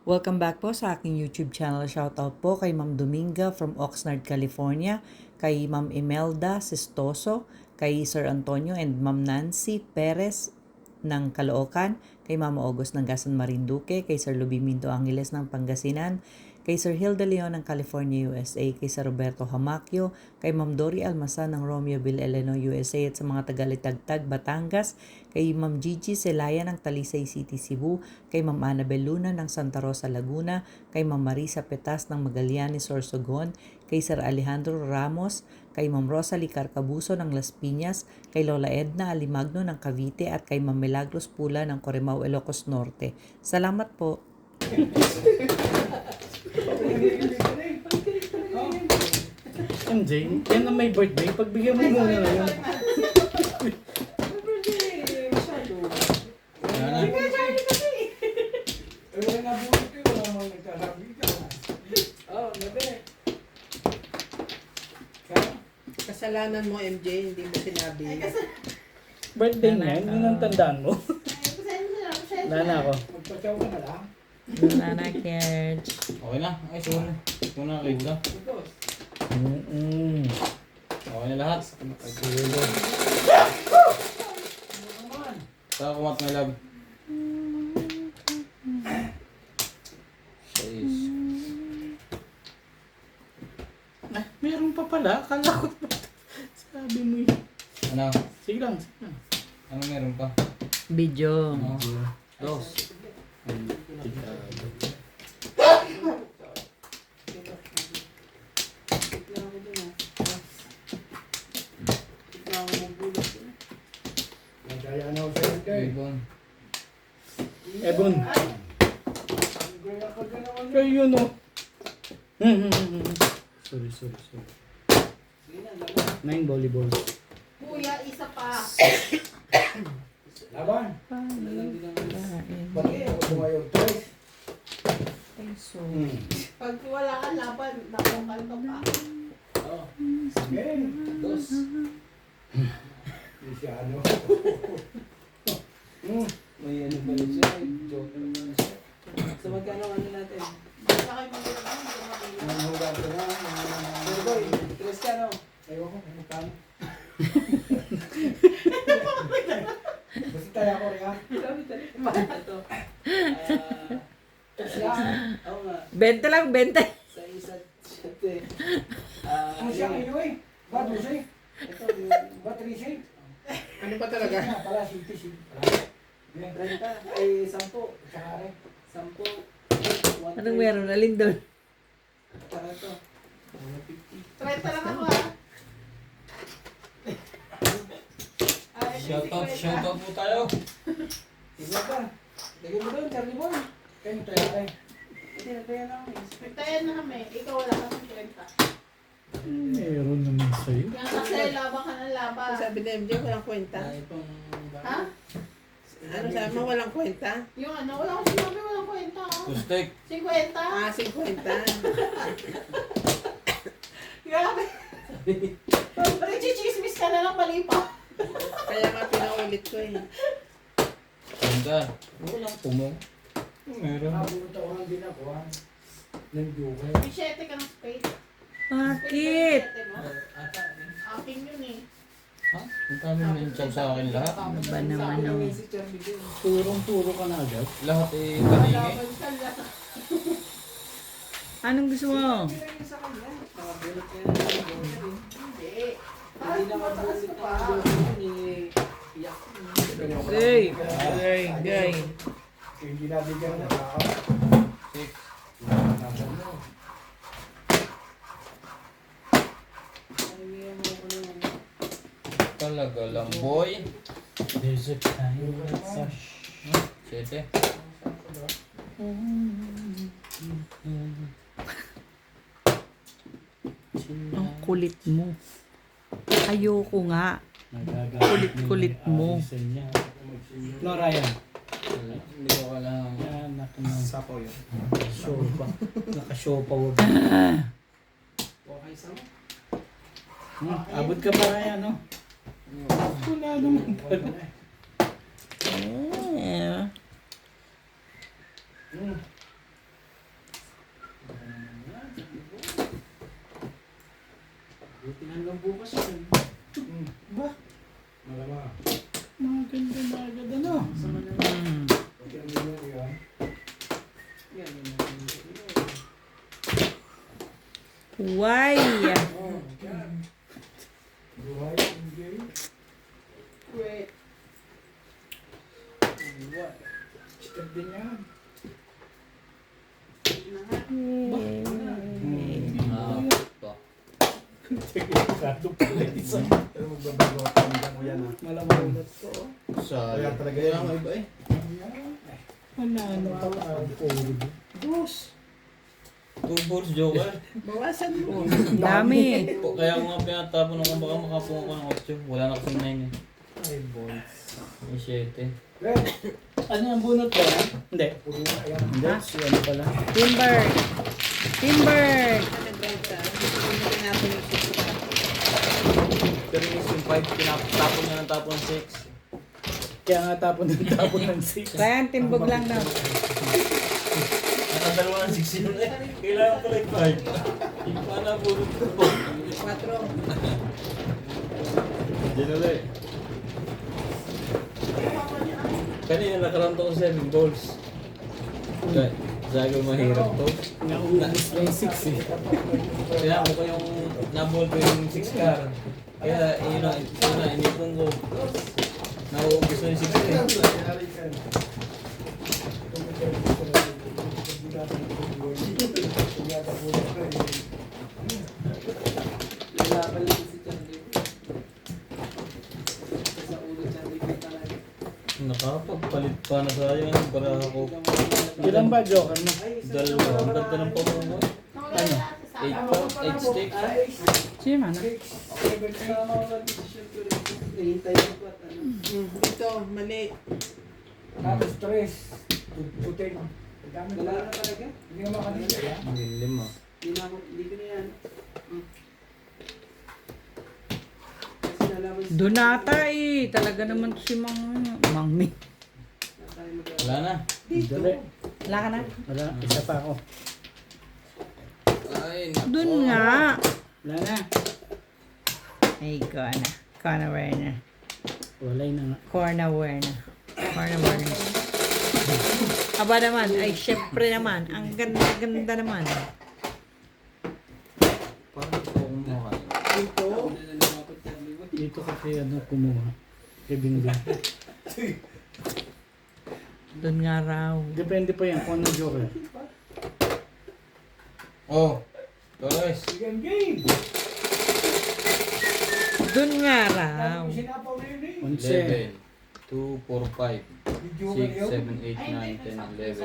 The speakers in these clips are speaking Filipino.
Welcome back po sa aking YouTube channel. Shoutout po kay Ma'am Dominga from Oxnard, California, kay Ma'am Imelda Sistoso, kay Sir Antonio and Ma'am Nancy Perez ng Caloocan, kay Mama August ng Gasan Marinduque, kay Sir Lubimindo Angeles ng Pangasinan, kay Sir Hilda Leon ng California, USA, kay Sir Roberto Hamacchio, kay Ma'am Dory Almasan ng Romeoville, Illinois, USA, at sa mga Tagalittagtag, Batangas, kay Ma'am Gigi Celaya ng Talisay City, Cebu, kay Ma'am Annabel Luna ng Santa Rosa, Laguna, kay Ma'am Marisa Petas ng Magallanes, Sorsogon, kay Sir Alejandro Ramos, kay Ma'am Rosalie Carcabuso ng Las Piñas, kay Lola Edna Alimagno ng Cavite, at kay Ma'am Milagros Pula ng Corimao, Ilocos Norte. Salamat po. MJ, yan na may birthday. Pagbigyan mo muna na yun. Kasalanan mo, MJ, hindi mo sinabi. Birthday niya, yun ang tandaan mo. Nana ako. Nana Kerj. Okay na. Ay, sorry. Ito na kayo ka. Okay na lahat. Saka kumat my love. 6. Ah, meron pa pala. Akala ko pa. Sabi mo yun. Ano? Sige lang, sige lang. Ano meron pa? Video. Dos. Ibon. Ebon. Kayo yun o. Sorry. 9 volleyball. Kuya, isa pa. Laban. Bakit? Tumayo. Peso. Pag wala kang laban, nakakal ka pa. Again. Dos. Hindi siya ano. May ano pala siya. Joke naman siya. So magkano ano natin? Basta kayo mag-ilang, hindi ko makita. Nangugat ko na. Pero boy, tres ka no? Ayaw ko. Magkano? Basta tayo ako rin ha. Ito. Oo nga. 20 lang, 20. Sa isa't siyete. Ano siya kayo eh? Ba't mo siya? Ito, Ba't rin siya? Ano ba talaga? Pala, sinti. 30. Ay, 10. Saka rin. 10. Anong meron? Alin doon? Para ito. 30 lang ako ha. Shoutout po tayo. Iba ka. Lagyan mo doon, Charlie Boy. Kayo tayo rin. Hindi, nagbayan ako. Nagtayan na kami. Ikaw wala kang 30. Meron naman sa'yo. Yan kasi laban ka ng laban. Sabi ni MJ, walang kwenta. Itong... Ha? Ano sabi mo, walang kwenta? Yung ano, wala akong sinabi, walang kwenta ha. Tustek. 50. Ah, 50. Grabe. Richie-chismis ka na lang mali pa. Kaya nga pinaulit ko eh. Ganda. Walang pumong. Meron. Nakabulutawan din ako ha. Nag-joke. Bisyete ka ng spade. Bakit? Akin yun eh. Ha? Ang kami ninchaw sa akin lahat. Ano ba naman ang... Si Charlie Boy. Turong-turo ka na agad. Lahat eh kaningi. Laban ka lahat. Anong gusto mo? Pinagin sa kanya. Nakabulot ka na. Hindi. Hindi na Mataas mabulot ka ang pa. bulo ni Iyak. Gay. Hindi nabigyan na ako. 6. Nangyayang mo ko naman. Talaga lang boy. Desert tayo. 7. Ang kulit mo. Ayoko nga. Kulit-kulit mo. No, Ryan. Hindi ko alam. Yan, sapaw yun. Shopa. Naka-shopa. Okay, sama. Abot ka pa Ryan, no? Wala naman pala. Hanggang bukas yun. Ba? Malamang. Mga ganda na agad ano. Sama na Okay, ang ganyan ko yan. yan. Why? Oh, yan. Buhay ang game. Wait. What? Step din yan. Ah, pa. Delikado pala isa. Pero magbabago ako mo yan ha. Malamang. Sa Kaya talaga kaya yan. ang iba eh. Ano pa ang code? Boss. 2 balls joker. Bawasan mo. Dami. Kaya ako nga pinatapon ako baka makapunga ko ng 8. Wala na kasing 9 eh. Ay, boys. Yung 7. Red. Ano yung bunot ba yan? Hindi. Puro na yan. Hindi. Si ano pala? Timber. Timber. Ano benta? Hindi natin yung six. Pero yung 5, tinapon niya ng tapon 6. Kaya nga tapon ng 6. Ryan, timbog lang daw. Nakadalawa ng 6 yun eh. Kailangan ko like 5. Yung paano bunot ko po. 4. Diyan ulit. Kanina nakaramto ko 7 balls. Sabi ko mahirap to. Naubos na yung 6 eh. Kaya ako yung nabol ko yung 6 car. Kaya yun na, inipon ko. Nauubos na yung 6 eh. Nakapagpalit pa na sayang para ako. Ilan ba joker mo? Dalawa, ang ganda ng pamungo. Ano? 8 steak. Sino man? Ito, mali. Tapos stress. Puting. Dami Wala na. na talaga. Hindi naman kanina yan. Ang lima. Hindi ko na yan. Kasi nalaman sa... Doon nata eh. Talaga naman to si Mang Mi. Wala na. Dali. Wala ka na? Wala. Isa pa ako. Ay, Doon nga. Wala na. Ay, na. Cornerware na. Walay na nga. Cornerware na. Cornerware na. Aba naman. Ay, syempre naman. Ang ganda-ganda naman. Parang ito akong makain. Dito kasi ano kumuha. Kay Bingbing. Doon nga raw. Depende pa yan kung anong joker. Oh, Torres. Sige, game. Doon nga raw. Tapos sinapaw na yun eh. 11. 2, 4, 5, Video 6, ka 7, yun. 8, 9, 10, 11.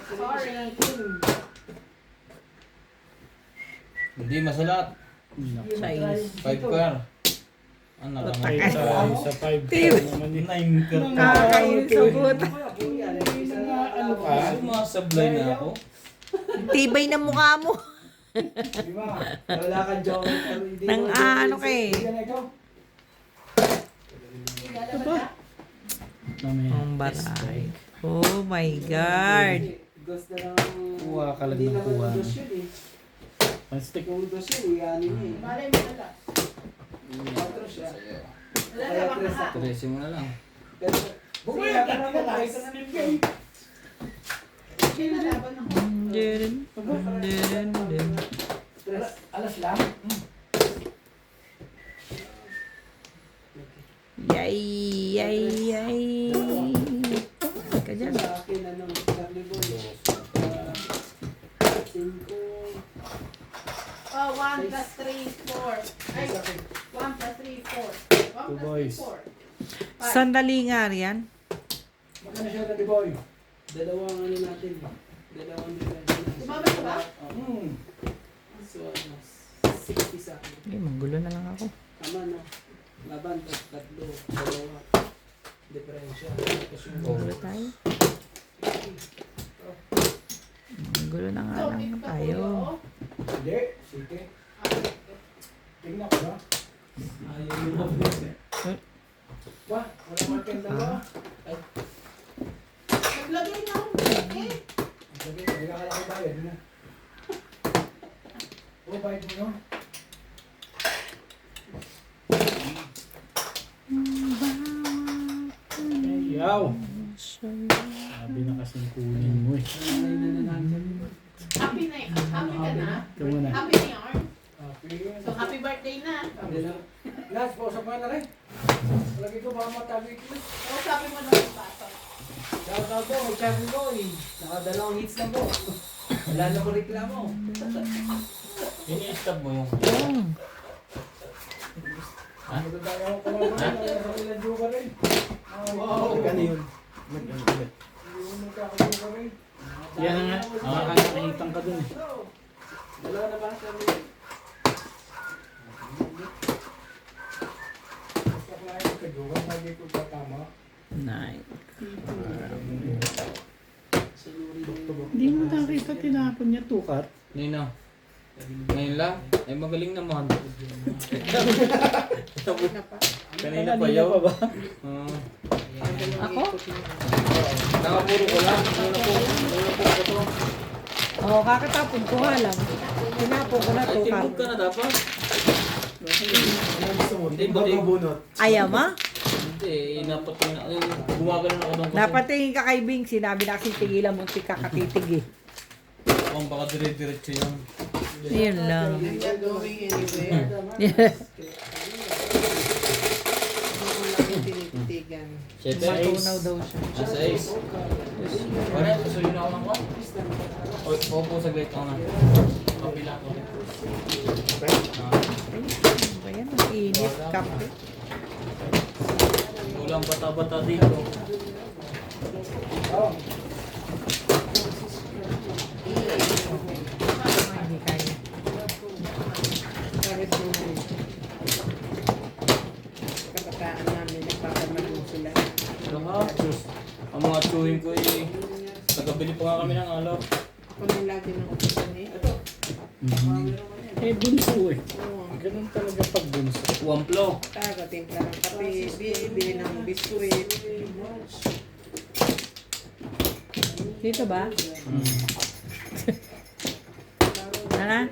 Sorry. Hindi masalat. Size. 5 car. Ano ka Ay, na? sa 5. Tip. Naman yun. 9 car. Kakainis sa puta. Ano ka? Sumasablay na ako. Tibay na mukha mo. Di ba? Wala kang joke. Hindi Nang mo- ano ka eh. Sige na ito. Mamaya. Ang baray. Oh my God. Dos na lang. Kuha ka lang Hindi ng naman kuha. dos yun eh. One stick. Kung dos yun, iyanin niya eh. Malay mo na lang. Patro siya. Wala Kaya na tres baka. ako. Tracing mo na lang. Pero, Bumaya ka na naman. Kahit na ng game. Pinalaban ako. Dun, dun, dun. tres. Alas lang. Yay, yay, yay. Ka dyan. Sa akin, ano, Charlie Boy. 5. Oh, 1 plus 3, 4. Ay, 1 plus 3, 4. 1 Two plus boys. 3, 4. Sandali nga riyan. Magkano siya na boy? Dalawang ano natin. Dalawang defense. Sumabay ka ba? So, ano, 60 sa akin. Ay, manggulo na lang ako. Tama na. Laban, tatlo, dalawa. Diferensya. Tapos yung Manggulo tayo. Manggulo na nga lang tayo. Hindi. Sige. Tingnan ko ba? ayaw yung mabilis eh. Ba? Wala man kayong dalawa. Naglagay na ako. Eh, Sabi, hindi ka kalaki bayad na. O, bayad mo yun. Ikaw. Sabi na kasing kunin mo eh. Happy na happy ka na? Ikaw muna. Happy na yarn? So happy birthday na. Last, pausap mo na rin. Lagi ko baka matagi ko. O sabi mo na yung bata. Shout out po, may champion ko eh. Nakadalawang hits na po. Wala na po reklamo. Ini-stop mo yung... Magdadaya ko naman sa ilang joker rin. Ano yun? Hindi mo magkakajoker rin. Yan nga. Nakakitang ka dun eh. Dalawa na ba sabi? Basta klase ka joker, lagi ko tama. 9. Hindi mo nakita tinapon niya tukar. Nino. Ngayon lang? Ay magaling naman. Kanina pa yaw. pa ba? Ako? Nakapuro ko lang. Una po ito. Oo, kakatapon ko nga lang. Tinapo ko na Ay, to. timbog ka na dapat. Hindi, bunot. Ayaw ma? Hindi, inapat ko na. Gumagano ako ng kasi. Napatingin ka kay Bing, sinabi na kasi tigilan mo si kakatitig eh. Kung baka dire-diretso yun. Yun lang. You're not going anywhere. Ako lang yung tinititigan. 7. Matunaw daw siya. Asa 6. Wala, susunod na ako ng 1. Opo, saglit ako na. Kapila ko. Ano ba yan? Ang init. Kape. Ulang bata-bata dito. Hindi kaya. Bakit yung kabataan namin nagpapamagong sila. Ang mga chewing ko eh. Nagabili pa nga kami ng alaw. Ako nang lagi ng upusan eh. Eh, bunso eh. Oo. Ganun talaga pag bunso. Wamplo. Taga, timpla ng kape, bili ng biskuit. Dito ba? Nana?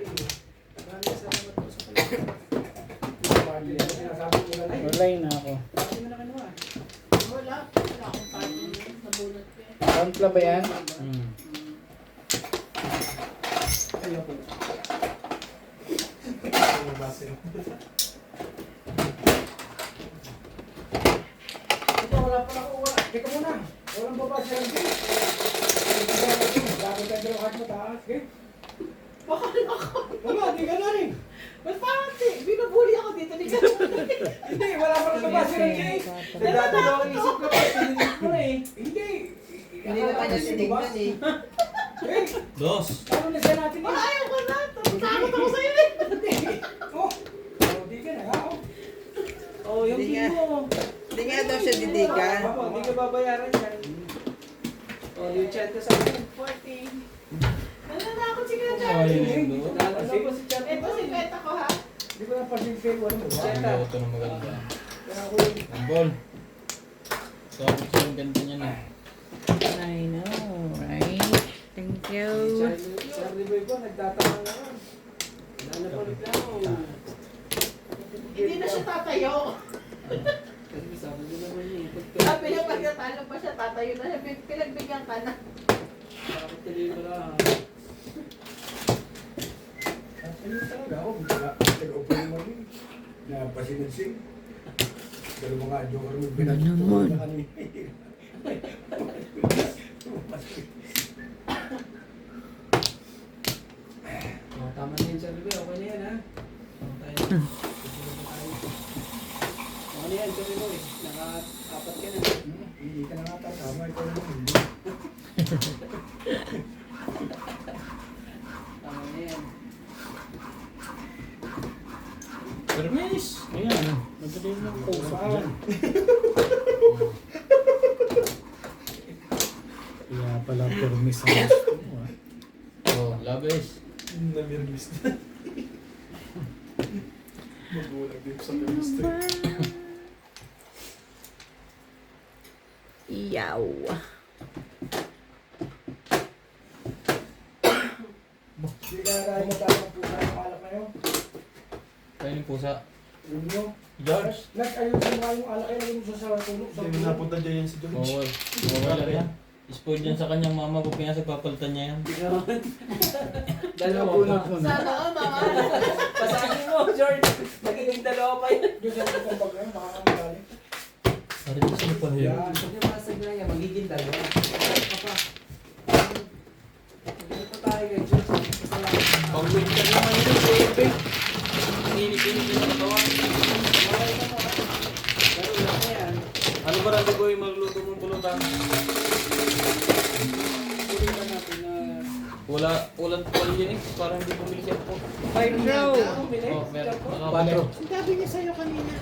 Walay na ako. Wala. Wala akong party. Nabunot ko eh. Kampla ba yan? Ito, wala pa ako. Teka muna. Walang baba siya rin. Bakit tayo dalawa kahit mataas? Okay? Bakal ako. Wala, di ka na rin. Ba't parang binubuli ako dito ni Hindi, wala pa rin baba siya rin. Nagdadalawang isip ko. Pinilip mo na eh. Hindi. Hindi na pa niya tinignan eh. Eh, Dos. ano na siya natin eh? Ayaw ko na. Takot ako sa'yo eh. Oh, di ka na. Oh, yung Hindi nga. team mo. Hindi nga daw siya didigan. Ako, hindi ka babayaran yan. Oh, yung chat ka sa akin. 14. Nanatakot si Kuya Ay, Charlie. yun. Ano ba si chat? Ito si Beta ko ha. Di ko na pasilpil. Walang baba. Ang ito na maganda. Kaya ako yung Ang ball. Sabi ko yung ganda niya na. I know, right? Thank you. Charlie Boy ko, nagtatanong naman. Wala na po reklamo. Hindi na siya tatayo. Kasi sabi ko naman eh. Sabi niya pag natalo pa siya, tatayo na siya. Pinagbigyan ka na. Bakit tuloy mo lang? Ano talaga ako? Nag-upo mo rin. Napasinansing. Pero mga joker mo pinag-upo na kanina. Oh, tama na yun, Charlie Boy. Okay na yan, ha? Okay na yan, Charlie Boy. Naka-apat ka na. Hindi ka na nga tatama. Ikaw na hindi. Tama na yan. Permis. Ayan, madali lang po. Saan? Kaya pala permis ang gusto mo ah. Oh, labis. Namirmis na. Magulang din sa namirmis na. Yaw. Hindi ka na tayo magkakang pusa ng alak na yun. Kaya yung pusa. Yun mo. George? Nag-ayun mo yung alak ay mo sa tulog. Hindi mo napunta dyan yan si George. Wala yan. Spoiled yan sa kanyang mama pag pinasag papalitan niya yan. Dalawa pa. Sana all, mga. Pasangin mo, George. Nagiging dalawa pa yun. Doon sa mga pag ngayon, makakamadali. Ari ko sino pa yun? Yan. Pag yung masag na yan, magiging dalawa. Papa. Ano pa tayo kay George? Pasalamat. Pag-winter naman yun, baby. Init-init yung katawan. Laro lang na yan. Ano ba rin ko yung magluto mong pulutan? Pulutan natin na... Walang yan eh. Parang hindi bumili siya po. Five row. Oh, meron. Nakabalik. Sabi niya sa'yo kanina.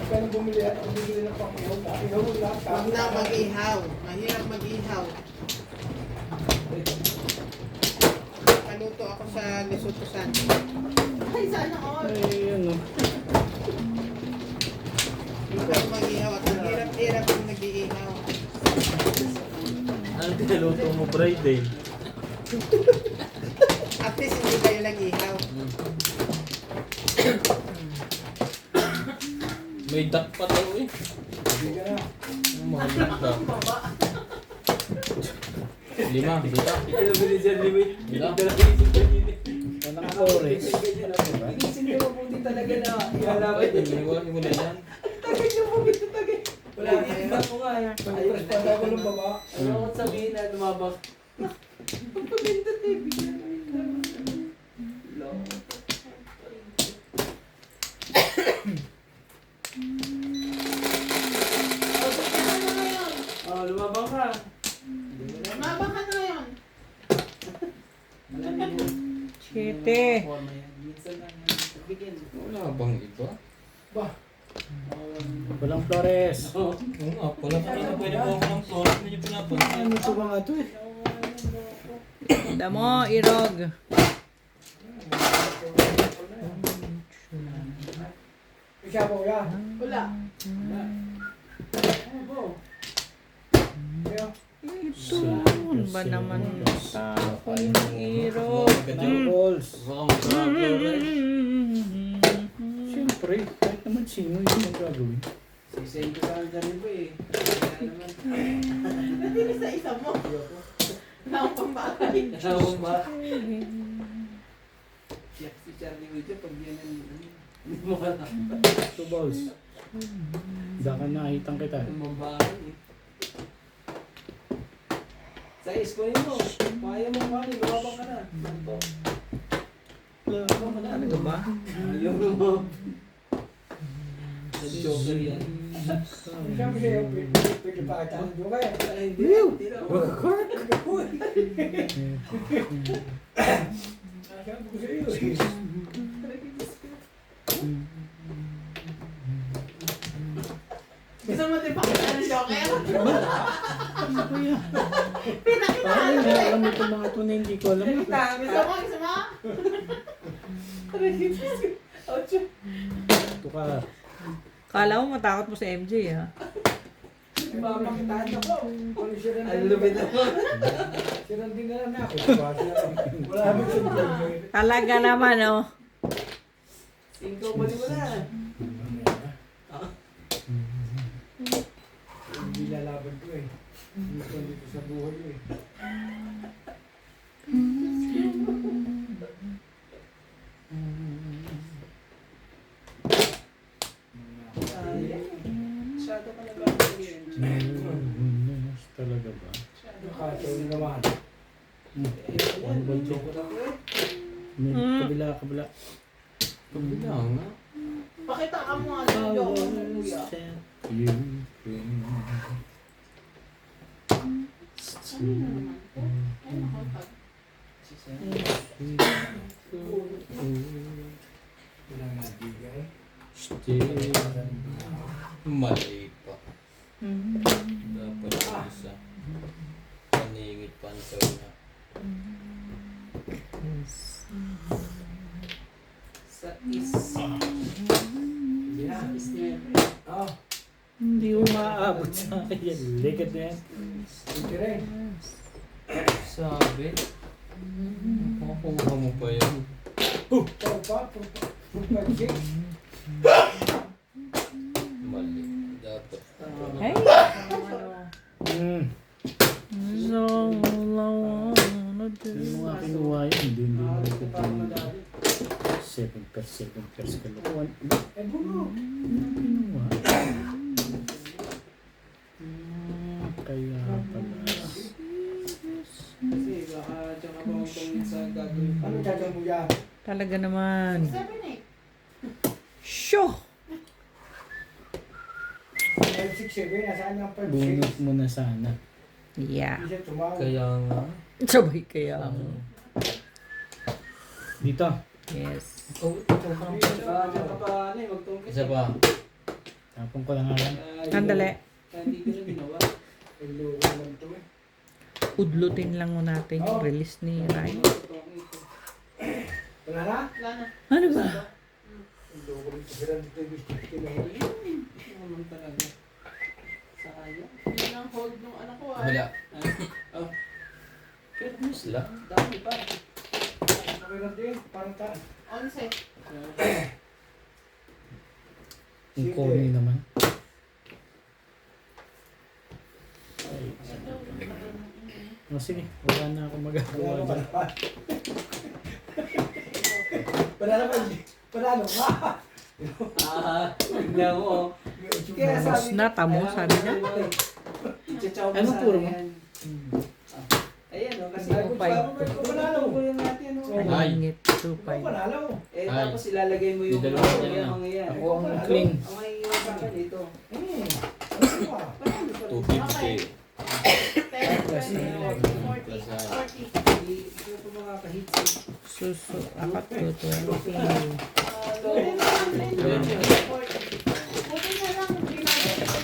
Kaya bumili at bumili ng pang-ihaw na. Ihaw lahat. Huwag na mag-ihaw. Mahirap mag-ihaw. Paluto ako sa Lesotho San. Ay, sana all. Huwag kang mag-ihaw at ang hirap-hirap yung nag-iihaw. Ano tinaluto mo Friday? At least hindi kayo nag-ihaw. May duck pa daw eh. Hindi ka na. Ang mahal ng duck. 5, dito. Ano bilhin siya, limit? Dito. Walang oras. Inisip niyo mabuti talaga na ihalaban niya. Wala yan. Tagay niyo po, ito tagay. Wala, iba ko nga. Pag-press pa tayo ng baba. Ayaw ko sabihin na lumabak. Pagpapindot eh, bigyan mo yun. O, sige na na ngayon. Oh, lumabang ka. Mabang ka na ngayon. Chete. Minsan lang yan. Bigyan. Wala bang iba? Walang Flores. Oh. Oo nga, wala pa rin pwede mo ako ng flores. Medyo pinapansin. Ano ito mga ito eh? Damo, irog. Isa po yan. Wala. Kaya, Ito, ano ba naman ako yung irog? Balls. Baka mag-flores. Siyempre, kahit naman sino yun ang gagawin. Sisend ko sa ganun po eh. Kaya naman. Hindi sa isa mo. Wala akong pambahay. Kasawang ba? Siyak si Charlie Wijo pag yan ang... Hindi mo ka na. Ito balls. Baka nakitang kita. Ang babae eh. Sa isko yun mo. Kaya mo kani, lumabang ka na. Santo. Talaga ba? Ayaw mo. Sa joker yan. siya mo siya, pwede pa kita ng joke eh. Ay, hindi. Hindi na. Sabi ko sa iyo eh. Gusto mo din pakita ng joker? Parang alam mo itong mga ito na hindi ko alam. Gusto mo? Gusto mo? Ocho. Ito ka. Kala mo matakot mo sa MJ, ha? Mamakitaan ako. Ano siya rin? Ang lupit ako. Siya rin din na lang ako. Diba? Wala naman siya joke. Talaga naman, oh. Singko mo di mo na. Hindi lalaban ko eh. Gusto dito sa buhay ko eh. Masyado ka nag-experience. Talaga ba? Kaso naman. Ano ba ito? Kabila, kabila. Kabila nga. Pakita ka mo nga ng joker mo, kuya. You Ano na naman? Ay, nakapag. Pinangadigay. still. Mali pa. Dapat yung isa. Paningit pansaw na. Sa is. Yeah. Is niya. Oh, Hindi umaabot sa akin yan. Likat na yan. hindi rin. Sabi. Makukuha mo pa yun. Ikaw pa, Mali. Dapat. Hey! So, all I wanna do. Hindi mo nga kinuha yun. Hindi mo kinuha. 7 per 7 per kalukuhan. Eh, buno. Kinuha. Kaya pala. Kasi baka dyan ka pa magtawid sa gagawin. Ano dyan mo yan? Talaga naman. 7, 8. Shoo! 567, nasaan yung 5-6? Bunot mo na sana. Yeah. Isa tumawag. Kaya nga. Sabay kaya. Dito. Yes. Baka dyan ka pa ano eh, magtawid. Isa pa. Tapon ko lang nga lang. Sandali. Kaya hindi ko na ginawa. Hello, naman to eh. Udlutin lang mo natin yung release ni Ryan. Wala na? Wala na. Ano ba? Hello, kung ito dito yung bistik kinawa. Naman talaga. Sayang. Yun ang hold ng anak ko ah. Wala. Oh, Fairness lang. dami pa. Okay na din, parang ta. 11. Yung corny naman. O sige, wala na akong magagawa dyan. Panalo ka. Panalo ka. Tignan mo. Kaya Tapos na, tamo, sabi na. Ano puro mo? Ayan o, kasi Two, five. panalo mo natin o. Ay. Ingit. 2-5. Panalo. Eh, Ay. tapos ilalagay mo yung Di dalawa na yan. mga yan. Ako ang clean. Ang may iwan sa akin dito. Ano ka? 250. 10, Plus 20, 40, 40. Hindi ko pa makakahit. Suso. Apat ko. 20. Buti na lang, 20, 40. Buti na lang, ginagawa.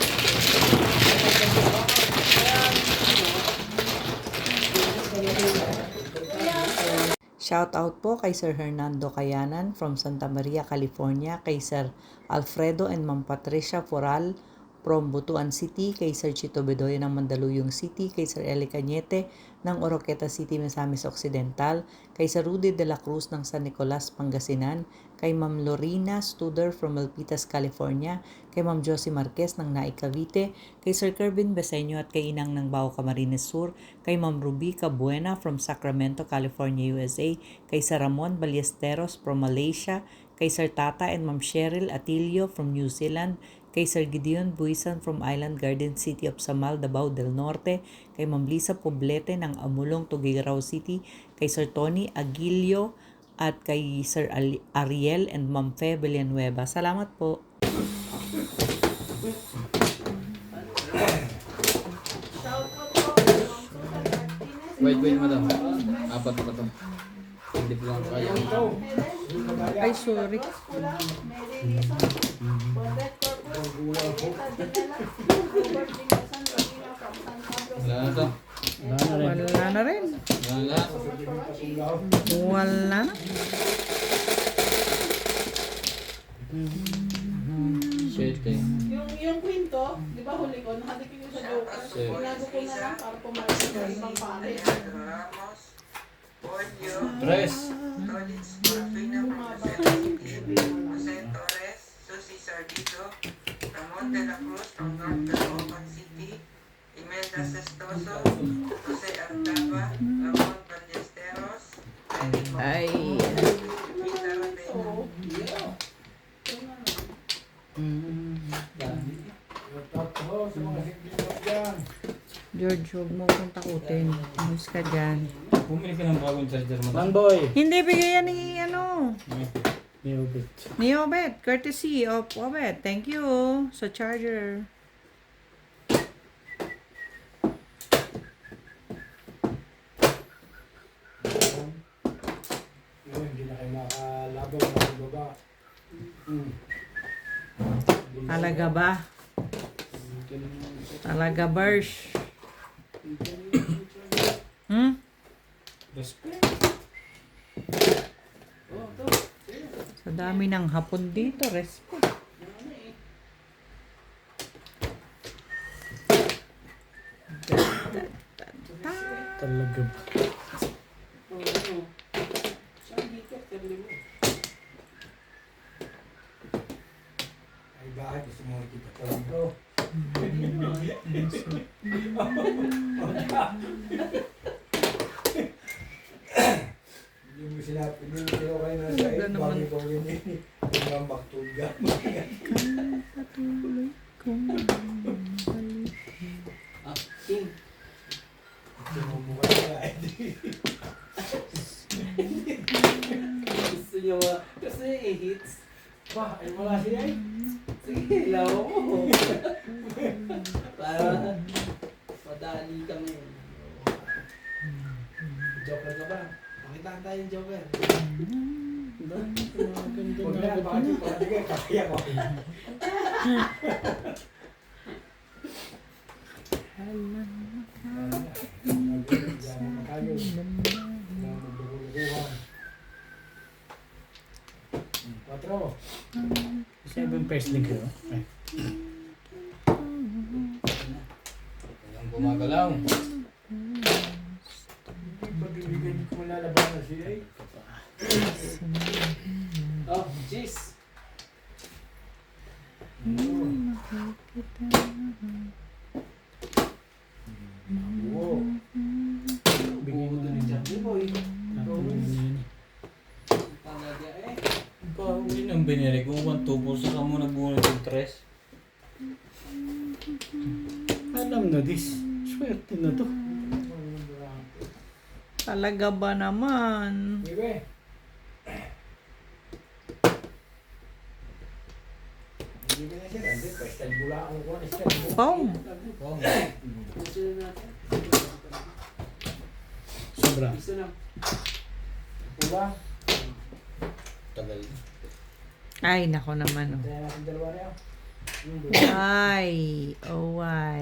Shout out po kay Sir Hernando Cayanan from Santa Maria, California, kay Sir Alfredo and Ma'am Patricia Foral from Butuan City, kay Sir Chito Bedoya ng Mandaluyong City, kay Sir Eli Cañete ng Oroqueta City, Misamis Occidental, kay Sir Rudy de la Cruz ng San Nicolas, Pangasinan, kay Ma'am Lorena Studer from Milpitas, California, kay Ma'am Josie Marquez ng Naik, Cavite, kay Sir Kervin Beseño at kay Inang ng Bao, Camarines Sur, kay Ma'am Ruby Cabuena from Sacramento, California, USA, kay Sir Ramon Ballesteros from Malaysia, kay Sir Tata and Ma'am Cheryl Atilio from New Zealand, kay Sir Gideon Buisan from Island Garden City of Samal, Davao del Norte, kay Ma'am Lisa Poblete ng Amulong, Tuguegarao City, kay Sir Tony Aguilio at kay Sir Ariel and Ma'am Fe Villanueva. Salamat po. Shout out po kay Ma'am Susan Martinez. Wait, madam. Apat pa to. Hindi ko lang kaya. Ay, sorry. Kulang, Mary Lison, Bondet Corpus, Marita Dinala, Robert Dinasan, Rodina from San Pablo. Wala na to. Wala na rin. Wala na. So much for watching. Wala na. Shit eh. Yung kwento, di ba huli ko, nakadikit ko sa Joker. Sir. Inago ko na lang para pumalit sa ibang pare. Tres. Jose Torres, Susie Sardito, Ramon de la Cruz from North Caloocan City, Imelda Sestoso, Jose Artaba, Ramon Ballesteros, Ay. Peter So, Tapos, sa mga simple mo dyan. George, huwag mo akong takutin. Ayos ka dyan. Bumili ka ng bagong charger mo. Manboy! Hindi, bigyan ni ano. May ubit. Ni Obet. Courtesy of Obet. Thank you sa charger. Yun, hindi na kayo makalaban ng baba. Talaga ba? Talaga, Barsh? Hmm? Respect. Sa dami ng hapon dito, respect. Talaga ba? bahay, gusto mo kita tawag ko. Hindi mo sinabi, hindi mo sinukay na sa Talaga naman. bagay ko ganyan. Yung mga baktuga. Ah, King. Sinumukha na Gusto niyo ba? Gusto niyo i-hits? Ba, ay wala siya eh. Sige, ilaw mo. Para madali kami. Joker ka ba? Makitaan tayong Joker. Huwag na, bakit yung pagkakagay, kaya ko. Patro. Siya ba yung first link ko? Ay. Ang gumagalaw. Pag-ibigay ko malalaban na siya eh. Oh, jeez. Oo. Bigyan mo na rin dyan. Boy. Napakaganda. Talaga eh. Yun ang binili ko. Kung tubo sa kamo nagbunod yung tres. Alam na this. Swerte na to. Talaga ba naman? Ibe. Hindi ka na siya. Hindi, pwestang bulaan ko na siya. Pong! Oh, Gusto na natin. Sobra. Gusto na. Pula. tagal. Ay, nako naman. Oh. Kaya natin dalawa na yan. Why? Oh, why?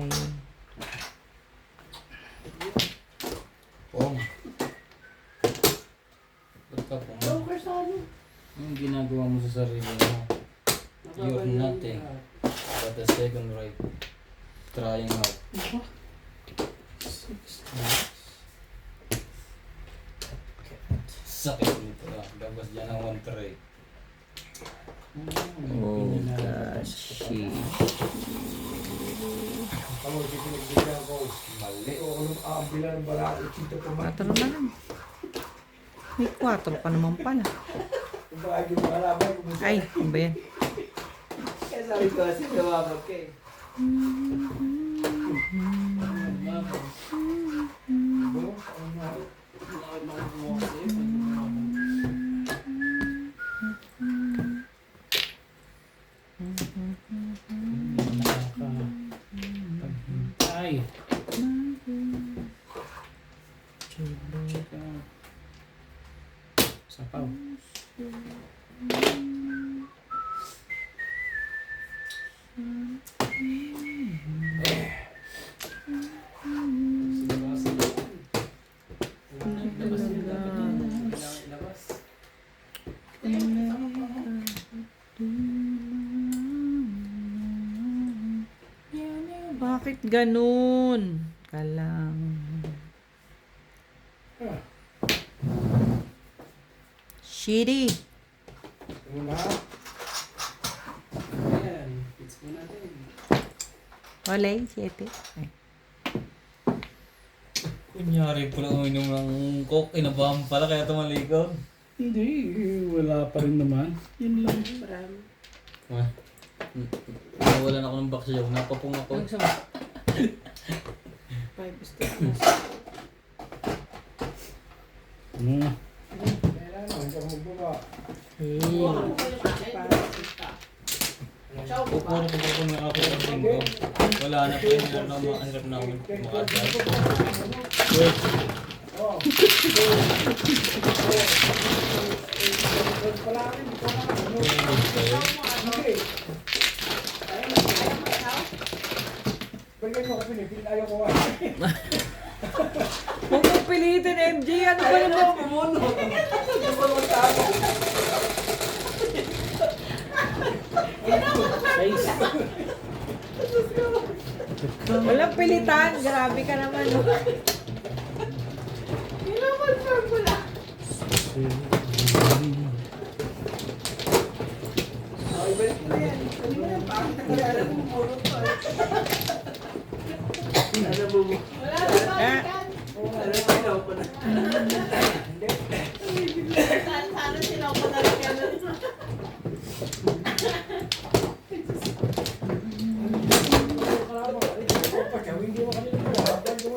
Pong. Ba't ka pong? Joker sa ano? Anong ginagawa mo sa sarili mo? You're nothing but a second right trying out. Sakit nito ah. Labas dyan ang 1 tray. Oh, gosh. Ako, hindi pinagbigyan ko. Mali. O, anong aambilan ng bala? Ito pa man. 4 na lang. May 4 pa naman pala. Kung ba yung mga labay, kung Ay, ano ba yan? Kaya sabi ko kasi lumabag ka eh. Bo, ano nga? Laki makakuha ko sa'yo pag lumabag. Paghintay. Sapaw. Bakit ganun? Kalang. Shitty. Ano na? Ayan, hits mo natin. Wala, 7. Ay. Kunyari pala uminom ng coke, inabahan pala kaya tumalikod. Hindi, wala pa rin naman. Yun lang. Marami. Ah, nawalan ako ng baksyaw, napapong ako. Ano gusto mo? 5 stars. Kailan naman, hindi ako magbaba. Pupuro ko po ng ako ng linggo. Wala na po yung hirap na makasal. Oh. Pala rin, ikaw na. Ano? Okay. Bagay mo ako pinipil, ayaw ko nga. Huwag mong pilitin, MJ. Ano ba naman? Pumuno! Walang pilitan. Grabe ka naman. No? Okay, balik mo yan. Ano mo yan? Bakit nakilala mo mulot pa? Ano mo mo? Wala na balikan. Ano sinaw pa na? Sana sila ko na rin yan. Hindi mo kami nagpapagod.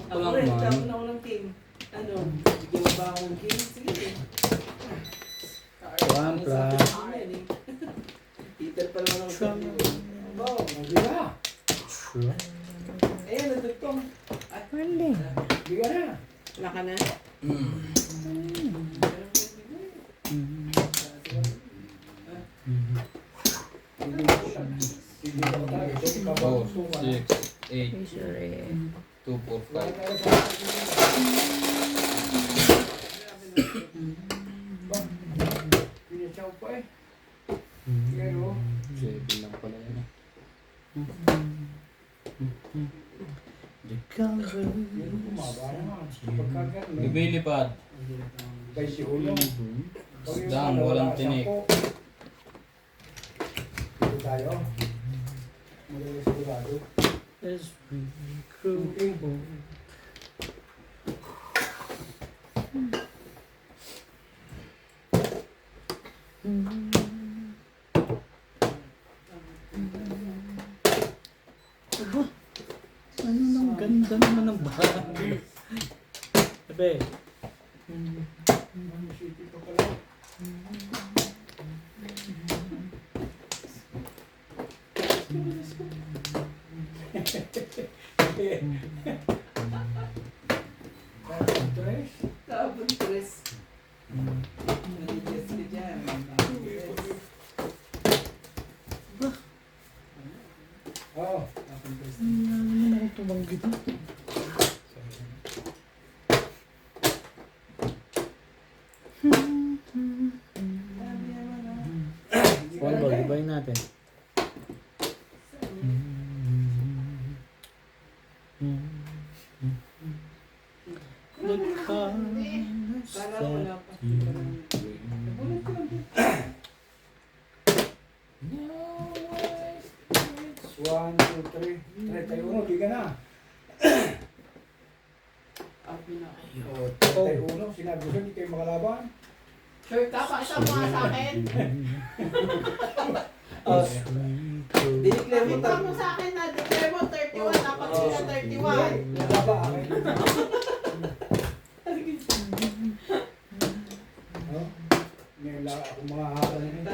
Ako rin, tawag na ako ng team. Ano? Bigyan mo ba ako ng game? Sige. One plus. Peter pa naman ako sa team. Oh, hindi na. Ayan, natugtong. Hindi. Hindi ka na. Wala ka na? Hindi ka talaga. Ito, ikaw ba? 4, 6, 8, Sure. 2, 4, 5. Pinasaw pa eh. Pero, 7 lang pala yan. yun bumaba naman. Pagkagat mo. Bibilipad. 21. Isdang, walang tinik. Dito tayo. Magaling sigurado. Ano nang ganda naman ng bahay. Sabi, City pa pala. Tres. Tapon tres. Naligas ka dyan. Oh, ano ako tumanggit mo? One ball, ibayin natin. Kala ko wala pa. Nabulat ko lang din. 1, 2, 3. 31, di ka na. Ang pinaka. Oh, 31, sinabi ko hindi kayo makalaban. Sure ka, pakita mo nga sa akin. Dineclare mo Pakita mo tayo. sa akin na declare mo 31, dapat sila 31. Wala ba akin? Oh, ngayon lang ako makakala nito.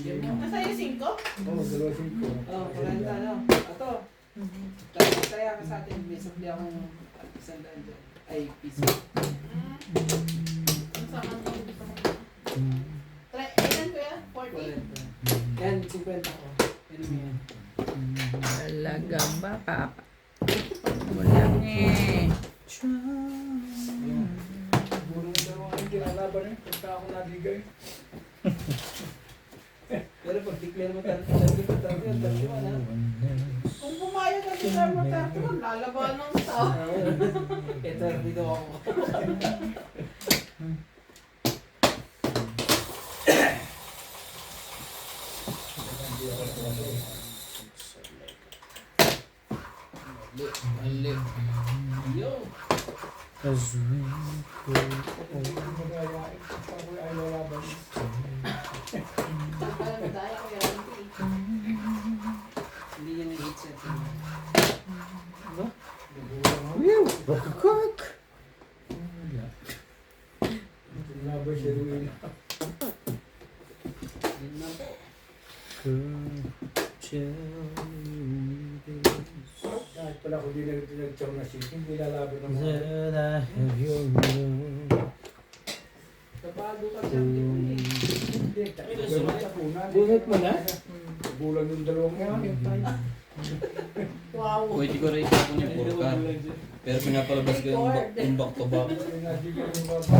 Nasa yung 5? Oh, 2, 5. Oh, 40 no? Ato. Tapos kaya ka sa atin, may sabli akong 100 dyan. Ay, piso. Nasa kanto gusto mo. Ilan ko yan? 40? 40. Yan, 50 ko. Pero mo yan. Talaga ba, Papa? Wala eh. Siguro na dalawang hindi kinalaban eh. Pagka ako nadigay. Pero pag declare mo tayo, sabi ko tayo, dalawa na. Kung pumayag ka declare mo 31, lalaban ng tao. Ito, dito ako. Yo! Magayain. Pagka ako ay lalaban. Alam mo, dahil ako yan. Hindi niya nag-hit set. Bakak! Laban siya rin. Yun na po. Kahit pala ako di nag-chow na city, hindi lalaban ng mga. That I have your love. Kapado ka siya, hindi ko eh. Hindi, tapunan. Bunot mo na? Bulang yung dalawang yan. Wow. Pwede ko rin itapon yung 4 car. Pero pinapalabas ko yung back to back. Yung nadigyan yung baba.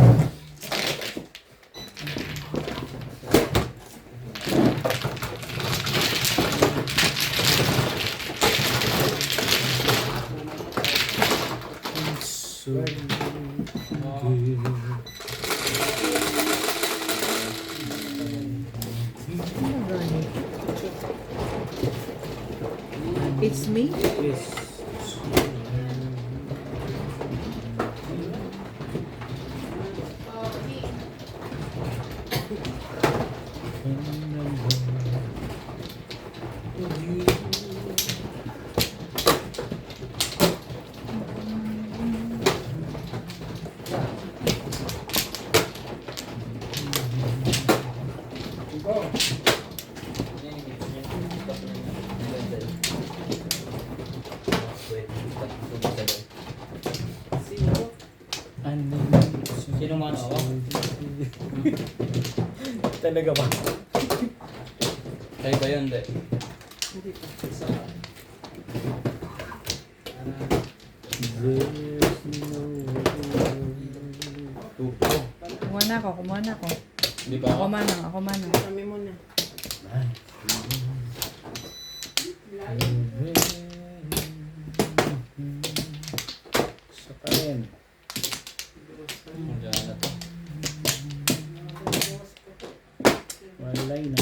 It's me? Yes. Sino man ako? Talaga ba? Kayo ba yun? Hindi. Tupo. Kumuha na ako. Hindi pa ako? Ako manang. Kami muna. Sa kain. Diyan na to. Walay na.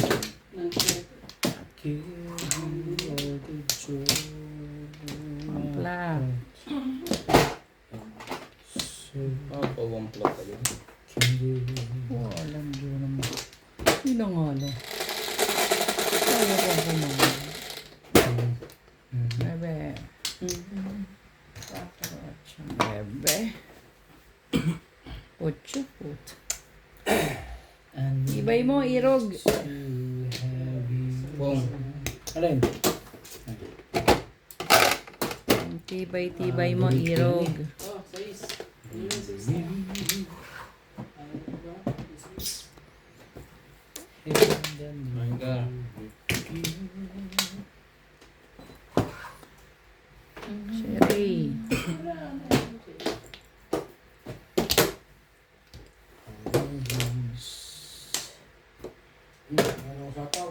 Pla. Pawang plot ka yun. Oh, alam nyo naman. Sino nga lang? Kaya ko kumain. Bebe. Bebe. Ocho put. Ibay mo, irog. Bong. Alin? Tibay-tibay mo, irog. Oh, 6. Ano yung 6 na? Mangga. Sherry. Ano sapaw?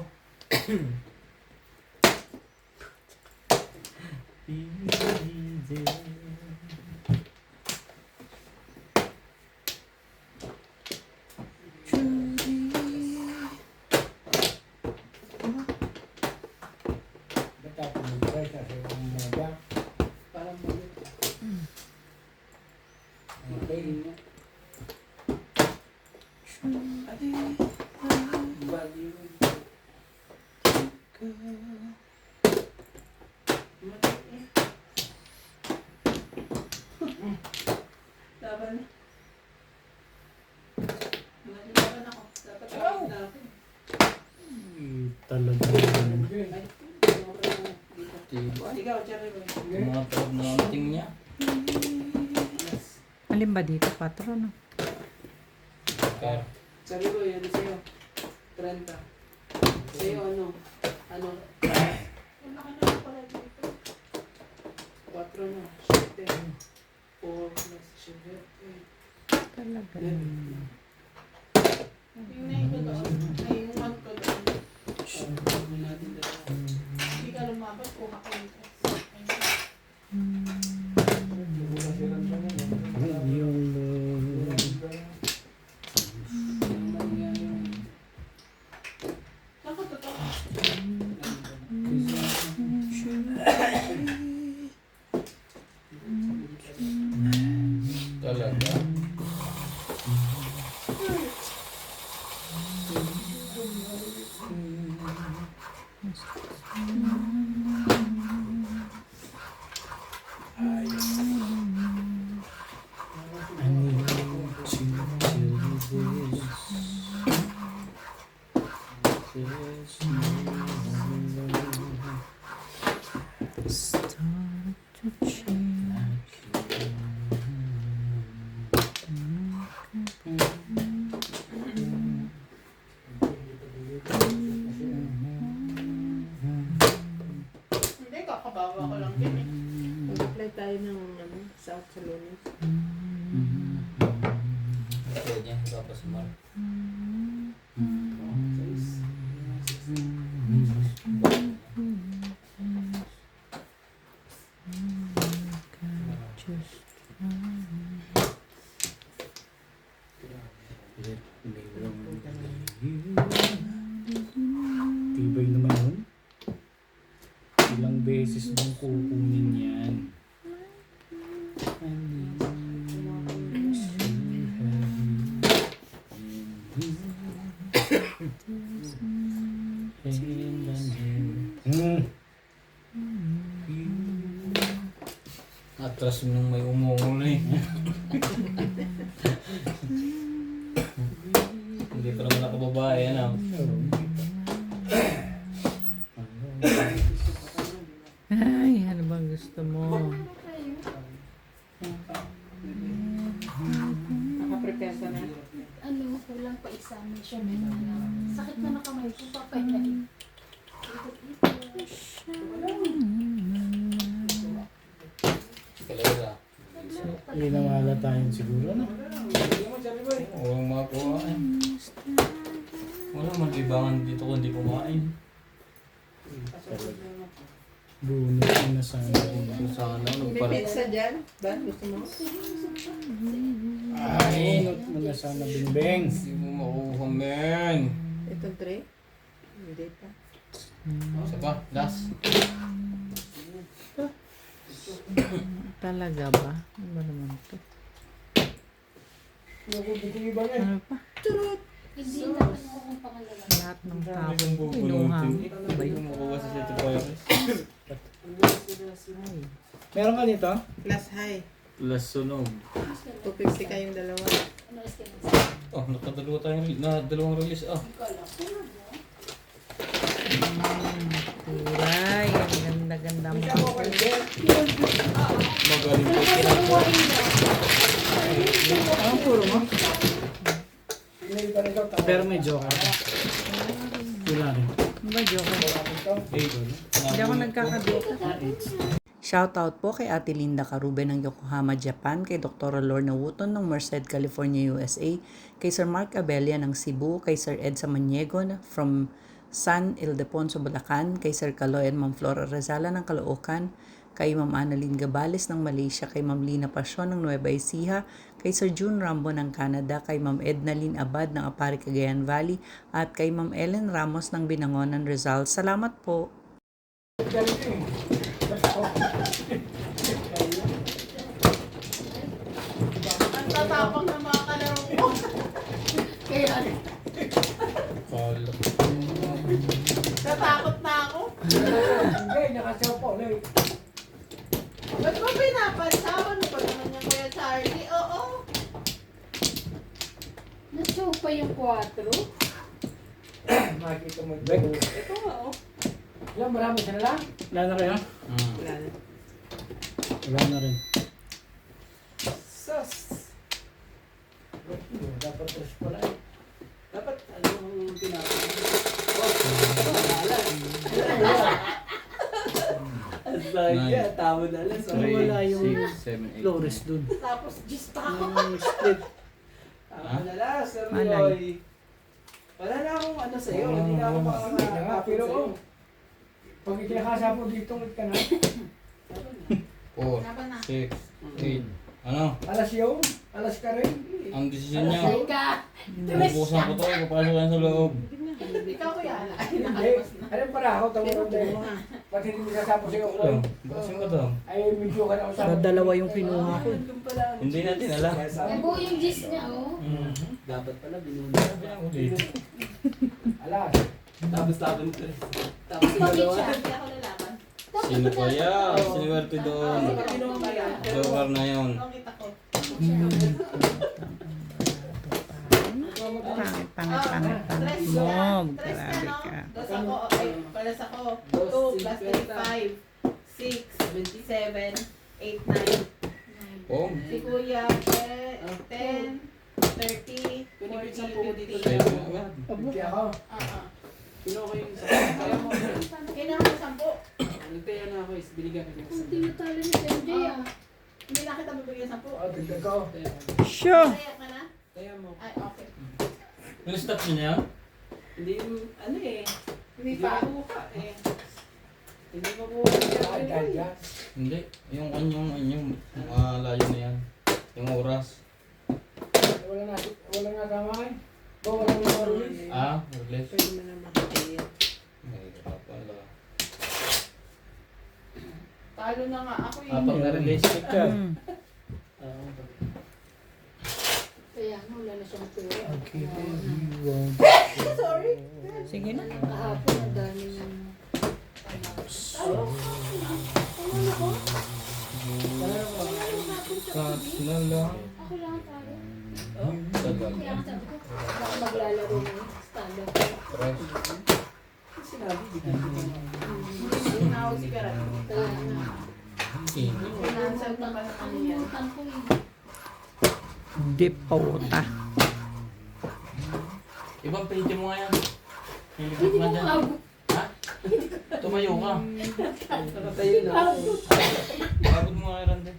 Ba't ako mag-try kasi yung mga Parang bulit. okay. Value. Laban. Laban ako. Dapat ako natin. Talaga. Ikaw, Cherry Boy. Mga prog na hunting niya. Yes. Alin ba dito? 4, no? Car. Cherry Boy, ano sa'yo? 30. Sa'yo, ano? Ano? 4 na. 7. 4 plus 7. Talaga. Yung name ko doon, ay yung one ko doon. Sabi natin dalawa. Hindi ka lumabas, kuha ka yung test. Saan ka totoo? Talaga. Hindi, kakabawa ko lang din eh. Mag-apply tayo ng South sa Lunes. Pwede niya. Tapos mark. Just Tibay naman yun. Ilang beses mong kukunin yan. Atras mo nung may umungol eh. Hindi pa naman ako babae, ano? Ay, ano bang gusto mo? Nakaprepare ka na. Ano, kulang pa isa. May siya may sakit na nakamay ko. Papahingahin. Kalera. Inawala tayo siguro, no? Walang makuha eh. Wala man libangan dito kung hindi kumain. Bunot na sana. Sana May nagpara. pizza dyan? Ba? Gusto mo? Ay, bunot mo na sana, Bingbeng. Hindi mo makuha, men. Itong tray? Hindi pa. Isa pa, last. Talaga ba? Ano ba naman to? Ano pa? Hindi na ano kung pangalaman. Lahat ng tao. Dami kong Kinuha. bubunutin. Hindi ko makuha sa City Virus. Ay. Meron ka nito? Plus high. Last sunog. 250 kayong dalawa. Ano estimate? Oh, nakadalawa tayong dalawang release. Oh. Kulay. Ang ganda-ganda mo. Magaling po sila. Ang puro mo. Pero may joker. Wala rin. Ano ba, joke? Hey, Hindi ako nagkakadoka. Shoutout po kay Ate Linda Carube ng Yokohama, Japan, kay Dr. Lorna Wooton ng Merced, California, USA, kay Sir Mark Abella ng Cebu, kay Sir Ed Samaniego from San Ildefonso, Bulacan, kay Sir Kaloy and Ma'am Flora Rezala ng Caloocan, kay Ma'am Annalyn Gabales ng Malaysia, kay Ma'am Lina Pasyon ng Nueva Ecija, kay Sir June Rambo ng Canada, kay Ma'am Edna Lynn Abad ng Apari, Cagayan Valley, at kay Ma'am Ellen Ramos ng Binangonan, Rizal. Salamat po! Ang tatapang ng mga kalaro ko. Kaya Kala. natakot na ako. Ba't mo pinapansawan mo pa naman yung Kuya Charlie? Oo. Nashow pa yung 4. Makikita mo Bek. Ito nga oh. Ilang marami siya na lang? Wala na kayo? Wala na. Wala na rin. Sus! Dapat tres pala eh. Dapat ano ang tinapos? Ang saya, tama na lang. So, 3, wala yung 6, 7, 8. Flores dun. Tapos just pa ako. Yung split. tama na lang, Sir Malay. Roy. Wala na akong ano sa'yo. Hindi na ako Hindi na nga, pero sa'yo. pag ikinakasa mo dito, ka na. 4, Laban na. 6, 8. Ano? Alas yun, alas ka rin. Ang desisyon niya. Ay ka. Bubukasan ko to, papasok yan sa loob. Ikaw Kuya. Ay, Hindi, nakalabas na. alam para ako, tawag tayo mo. Pag hindi mo sasapos yung ako, Bukasin ko to. ay medyo ka na ako sa Dalawa yung kinuha ko. Doon pala. Hindi natin alam. Nabuo yung gist niya oh. Dapat pala binuna. Sabi ako dito. alas. Tapos tapos tapos yung Bakit dalawa. siya? Hindi ako lalaban. Sino kaya? Sinuwerte doon. Joker na yun. Ang kita ko. Pangit mo. Grabe ka. Dos ako, ay, palas ako. 2 plus 3, 5, 6, 7, 8, 9. Oh, Si Kuya, 10, 30, 40, 50. sa'yo na agad. Hindi ako. Kinuha ko yung isa. Kaya mo. Kailangan mo 10. Nagtaya na ako is binigyan ko yung isa. Hindi na talo ni MJ ah. Hindi na kita bibigyan 10. Tignan ko. Kaya mo. Sure! Kaya ka na? Kaya mo. Ay, okay. Nil-stop niyo na yan? Hindi, ano eh. Hindi Hindi pa. makuha eh. Hindi makuha. Kaya. Hindi. Yung anyong malayo na yan. Yung oras. Wala nga tama eh. Oh, wala na release. Release. Pwede mo na makikita. Mahirap pala. Talo na nga ako eh. Pag na-release ka. Kaya nga, wala na siyang pera. Sorry. Sige na. Kahapon, ang dami ng... Cut na lang. Ako lang tayo. Tagal. Kaya nga sabi ko, baka maglalaro na stand-up. Fresh. Sinabi, di ka hindi na ako sigaran. Kaya nga. Financial na ka ano yan. Kalimutan ko eh. Dipota. Ibang page mo nga yan. Hilipit Hindi nga ko dyan. maabot. Ha? Tumayo ka. Nakatayo na ako. Abot mo nga rin din.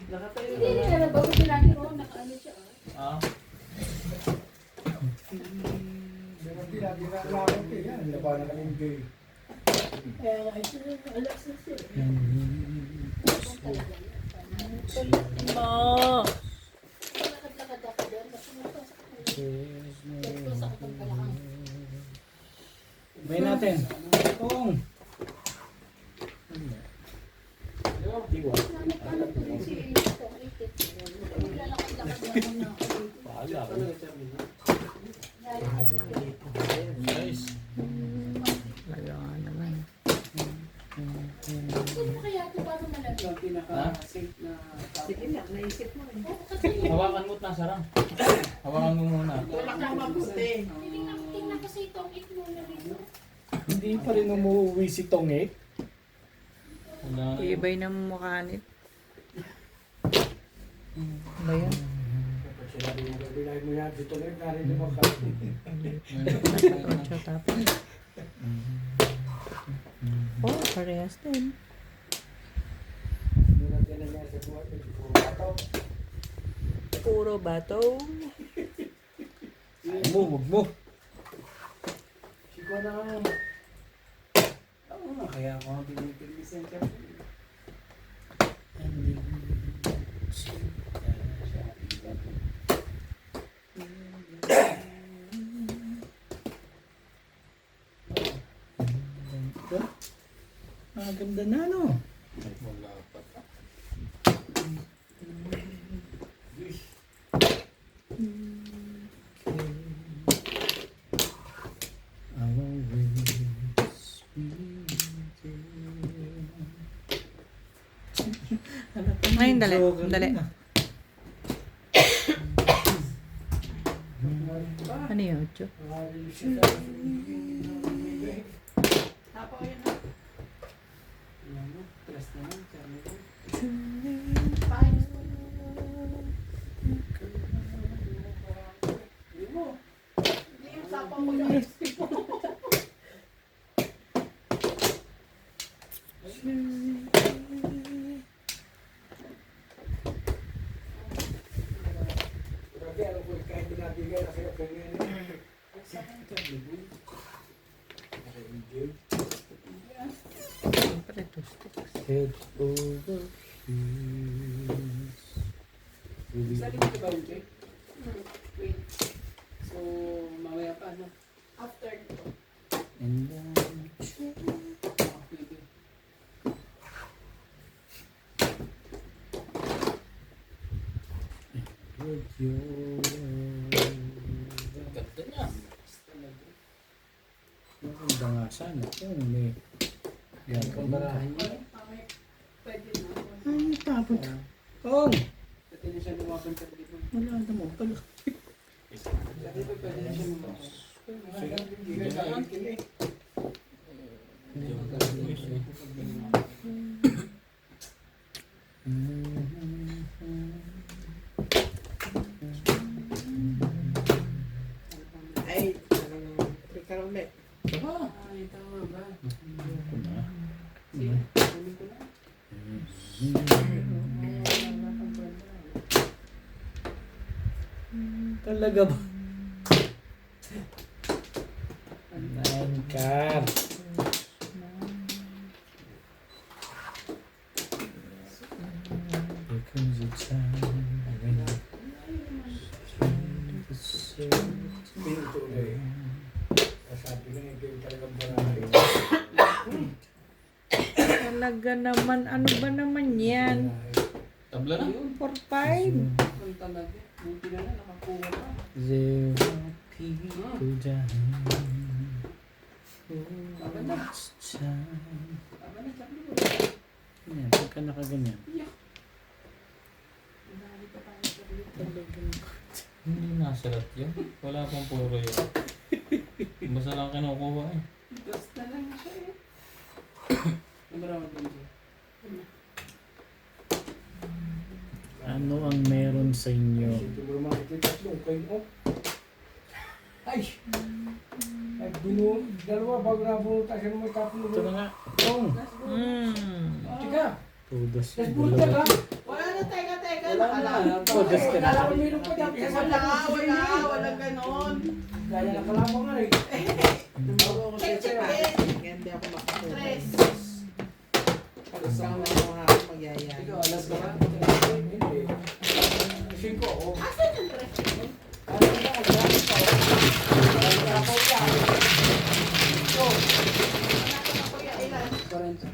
Nakatayo Hindi na. nila, bago pinagi ko, nakaano siya ah. Pero di natin na alam ko yan. Labanan ka ng gay. Kaya nga, ito na, alas na siya. Talaga yan. Ma. Lakad-lakad ako doon, kasi nagpasak ako. Nagpasak ako ng kalakang. Bay natin. Kung. Diwa. Ano to din si Ito, ikit. Lalakad-lakad ako na ako dito. Bahala ako. Lalakad-lakad. Nice. Wala naman. Hindi mo kaya ito paano malagay? Yung pinaka-safe na Sige na, naisip mo eh. Oo, kasi Hawakan mo't nasa rang. Hawakan mo muna. wala kang mabuti. tingnan ko sa itong it mo na rito. Hindi pa rin umuwi si Tongek. Wala na. Ibay ng mukha nito. Ba yan? Kapag sinabi mo, bilay mo yan. Dito lang, narinig mo ka. Ocho tapos. Oh, parehas din. Hindi natin na niya sa buhay. Puro bato. Puro bato. Huwag mo. Siko na kami. Oo nga, kaya ako ang pinipilisan ka. Ganda na no. Wala pa. Ngayon, dali. Dali. Ano yung ocho? Tapo yun na. Ayan mo, tres na lang, sabi ko. Paayos mo. Hindi mo. Hindi yung sapo ko yung SP ko. Grabe, alam ko kahit binabigay na sa'yo. Pero yan eh. Naka-enjoy. Siyempre, two sticks. Head over heels. Sabi ko ba yung cake? Wait. So, mamaya pa, no? After nito. And then, Ah, pwede. with your Ganda niya. Talaga. maganda nga sana kung may yan Kung barahan niya. Mamaya, pwede na. Ay, tapos. Kong! Pwede na siya lumakan sa dito. Wala naman pala. Sabi ko, pwede na siya lumakan. Sige na lang. Ay, trika ulit. Ay, tama ba? Ako na. Sige, kunin ko na. Talaga ba? Nine car. There comes a time when dito ulit. Sabi nga yung kayo talagang barangay. Talaga naman, ano ba naman yan? Tabla na. 4-5. Ang talaga. Buti na na, nakakuha ka. Zero. Ah, Puja. tama na. Tama na, sabi mo. Yan, pagka nakaganyan. Dali pa tayo sa ulit. Hindi nasulat yun. Wala pang puro yun. Basta lang kinukuha eh. Basta lang siya eh. Number 1, Benji. Ano ang meron sa inyo? Siyempre mo naman ito tatlong kayo. Oh. Ay! Ay, bunuot. Dalawa bago nabunutan siya naman tapos Ito na nga. Oh, tika! Tudos. Nasbunutan ka! Wala na, teka. Wala na. Tudos ka na. Kala ko mayroon pa dyan. Walang ganon. Kaya nakalabang nga eh. Bago ako Check, siya. check. Hindi ako makakuha. Tres. Kasama ko nga ako magyayari. Ikaw, alas ka ba? Hindi. Singko, oh. Asan ang tres? Ano na, kailangan pa. Kailangan pa siya. So, Hanapin ako kuya, ilan? 40.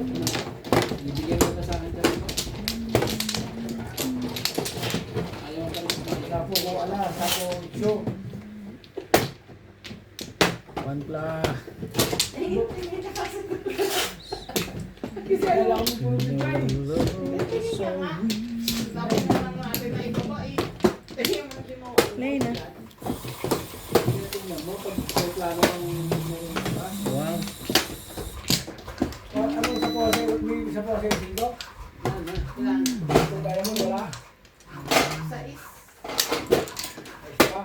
Bibigyan mo na sa akin dyan. Ayaw ka rin. sapo ko, sapo, show. One pla. Kasi alam mo po yung try. Sabi na lang natin na ibaba eh. Yung hindi mo. Play na. Tingnan mo, pag may plano ng Wow. Anong sa pose? May sa pose yung singko? Ilan? Kung kaya mo, wala. Sais. Ayos pa.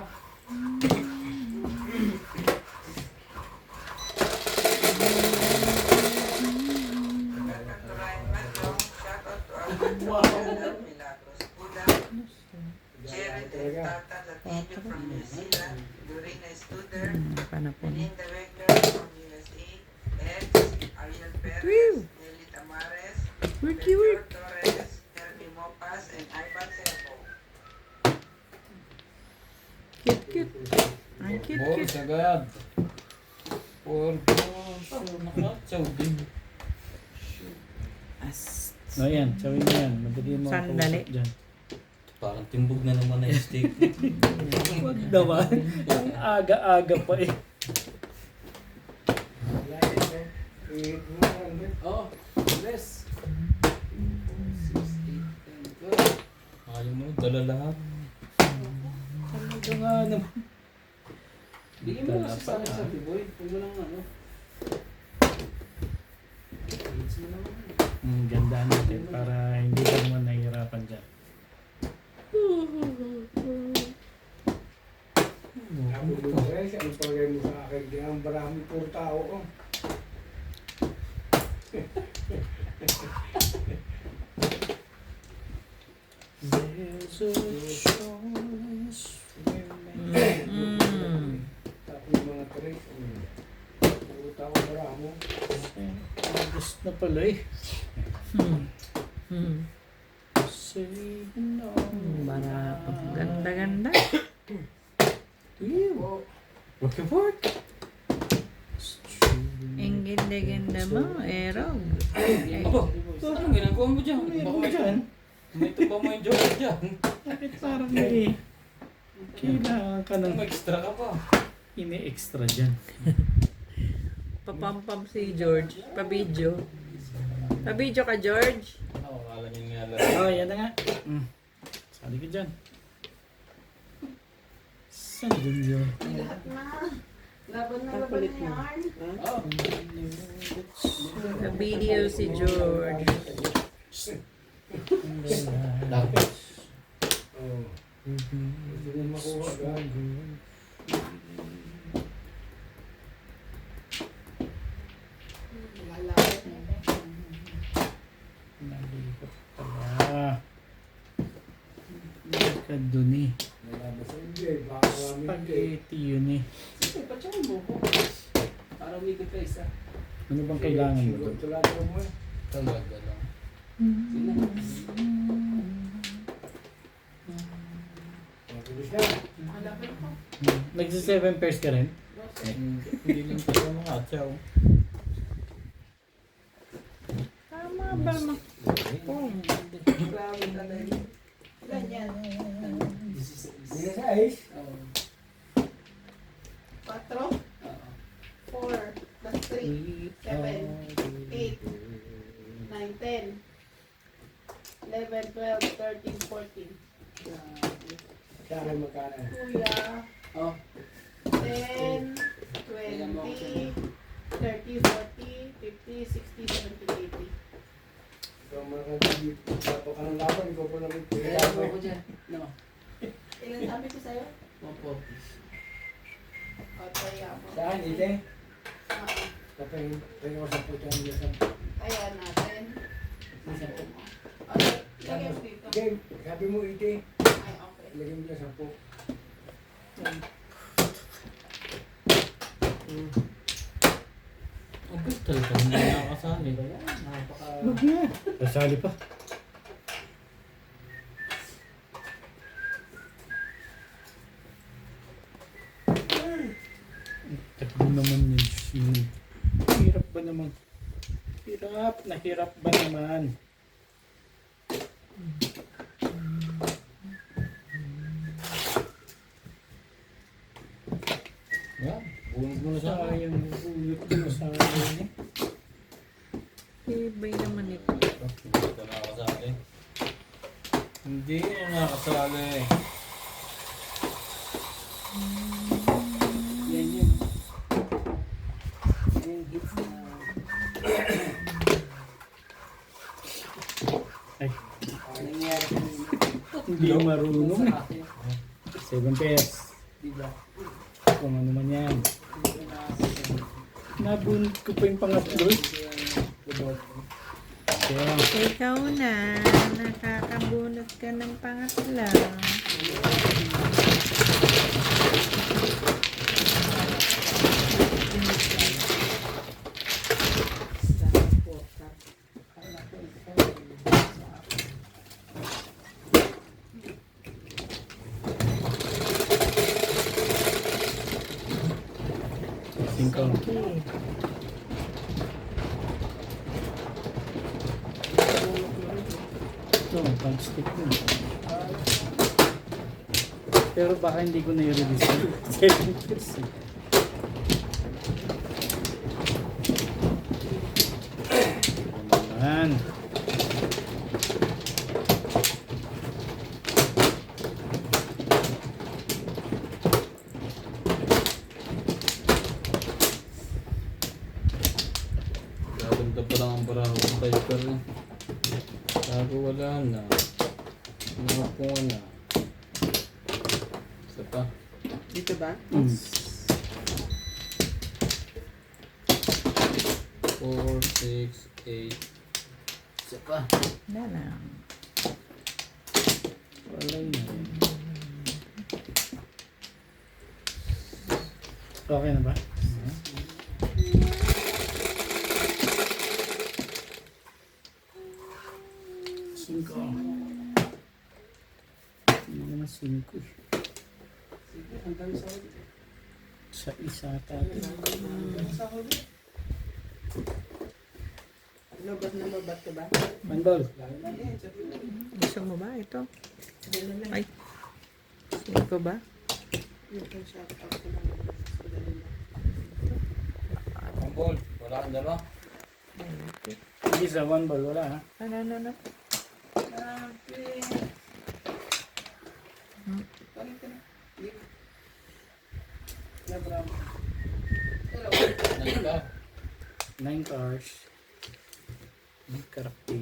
Welcome to Ryan Madong. Shout out to our good brother, Milagros Buda. Jared and Tata Latidio from New Zealand. Dorina Studer. Melinda Wegner from USA. Ed, Ariel Perez, Nelly Tamares, Pedro Torres, Hermie Mopas, and Ivan Serpo. Cute. Ay, cute. Boris agad. Purple. Nakatsaw din. As. No, yan. Chawin mo yan. Madali mo ang Sandali. kausap dyan. Parang timbog na naman na yung steak. Huwag naman. Ang aga-aga pa eh. Oh, bless. 6, 8, 10, 12. Ayaw mo, dala lahat. Ito nga naman. Bigyan mo kasi sa akin sa Boy. Huwag mo lang ano. Hits mo naman. Ganda natin para hindi ka naman nahihirapan dyan. Ako mo guys, ano palagay mo sa akin? Di ang marami puro tao ko. There's a choice. Tapos yung mga tres. Puro tao marami. August na pala eh. Say no. Barato. Ganda. Work for it. Ang ganda mo, Erog. Aba, anong ginagawa mo dyan? Baka may dyan. May tuba mo yung joke dyan. Bakit parang may kailangan ka ng May extra ka pa. ini-extra dyan. Papampam si George. Pabidyo. Pabidyo ka, George. Oo, akala niyo nga lang. Oh, yan na nga. Sali ka dyan. Saan din yun? May lahat na. Laban na yan. Oh, Pabidyo si George. Tapos. Oo. Gusto mo makuha ka. Lalapit na ito. Nalikot pala. Nalikot dun eh. Nalabas sa hindi. Baka marami hindi. Spaghetti yun eh. Sige, patsakin mo ko. Para umigod ka isa. Ano bang kailangan mo Siguro doon? tulad mo eh. Talaga lang. Sino? Mabilis na. Malapit ko. Nagsi 7 pairs ka rin? Hindi lang pala mga atsaw. Tama ba naman? Grabe talaga. Ilan yan? Hindi na size. Oo. 4, Oo. 4, plus 3, 7, 8, 9, 10, 11, 12, 13, 14. Grabe. Sa akin magkano. Kuya, Oh, 10, 20, 30, 40, 50, 60, 70, 80. So, makakagigit. Tapo ka ng laban. Ikaw po lang ito. kaya mo ako dyan. No. Ilan sabi ko sa'yo? 140. O, kaya mo. Saan? Ite? Oo. Tapos, tayo ko sa puto niya sa... Kaya natin. Isa po. O, lagay mo dito. Game, sabi mo ite. Ay, okay. Lagyan mo niya 10. Ang gusto talaga. Hindi nakakasali. Napaka... Kasali pa. Takbo naman yun. Hirap ba naman? Hirap. Nahirap ba naman? Yan. Bunod mo na sa akin. Sayang. Ulot ko sa akin eh. Ibay naman ito. Hindi ka nakakasali. Hindi na nakakasali. Yan yun. Yung hits na... Ay, nangyari kanina. hindi ako marunong. Sa akin. 7 pairs. Diba? Kung ano man yan. Hindi na ako. Nabunod ko pa yung pangatlo. Kaya, Ikaw na. Nakakabunot ka ng pangatla. singko. Ito, punch stick yun. Pero baka hindi ko na-release yun. 7 pairs eh. Naman. Gaganda pa lang ang baraho ng diaper eh. Bago wala na. Nakapunga na. Isa pa. Dito ba? 4, 6, 8. Isa pa. Wala na. Wala yun. Okay na ba? Singko. Hindi naman singko eh. Sige, ang dami sa ulit. Sa isa tayo. Sa ulit. Lobat na lobat ka ba? Mandol. Ayan, sabi mo. Gusto mo ba ito? Dala lang. Ay. Sino ba? Yung shout out ko lang. So, dala lang. Ang ball. Wala kang dala. Hindi sa one ball. Wala ha. Ano? Grabe. Balik ka na. Leave. Na, bravo. Hello. Nalika. 9 cars. Karakter.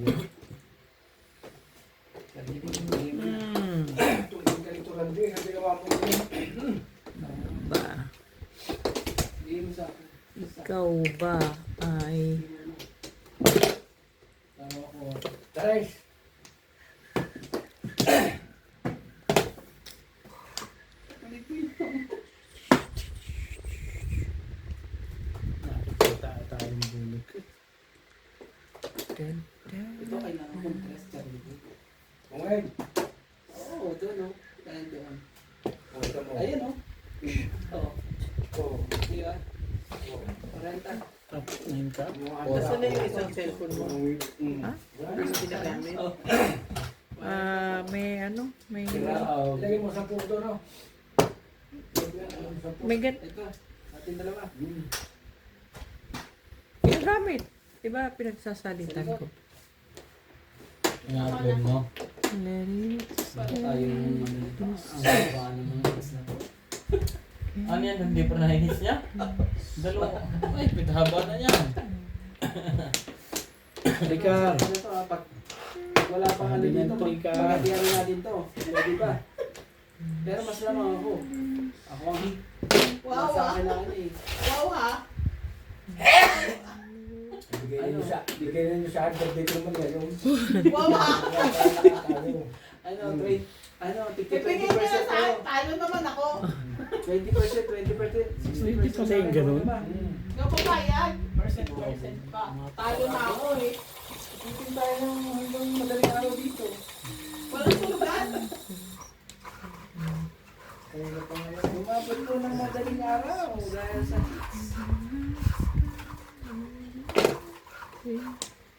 Tungkol ka nito lang din, sabi ka mo. Ba, Bigay mo sa akin. ikaw ba ay Tama ko. Taray. Nakikita tayo ng bulog. Ito kailangan kong press Charlie. Ngayon. Oo, doon no. Kaya doon. Ito mo. Ayun no. Oo. Oo. Di ba? Oo. 40. Tapos na yun ka? Nasaan na yung isang cellphone mo? Ha? Yung ginagamit? Oo. may ano, may Ilagay mo sa puto, no? may Ito. Ating dalawa. ginagamit. Diba pinagsasalitan ko? Ina-upload mo. Para tayong ano nito. Ang paano ng press na to. Ano yan? Hindi pa nahinis niya? Dalawa. Ay, pitahaba na yan. Rika. Ano to, apat. Wala pang ano Sabi niyan, dito. Tika. Magkatiyan natin to. Pwede ba? Pero mas lamang ako. Ako ang Wow, nasa ah. akin na ano eh. Wow, ha? Bigay niyo sa akin, dito naman yan. Yung Wow, ha? Ano, trade. Ano, tigto Ipigil nyo na 20% sa kayo. akin. Talo naman ako. 20%, 20%. 20 pa rin ganun. Ikaw pa bayad. Percent pa. Talo na ako eh. Titin tayo ng hanggang madaling araw dito. Walang sugat. Kaya pa nga umabot ko ng madaling araw dahil sa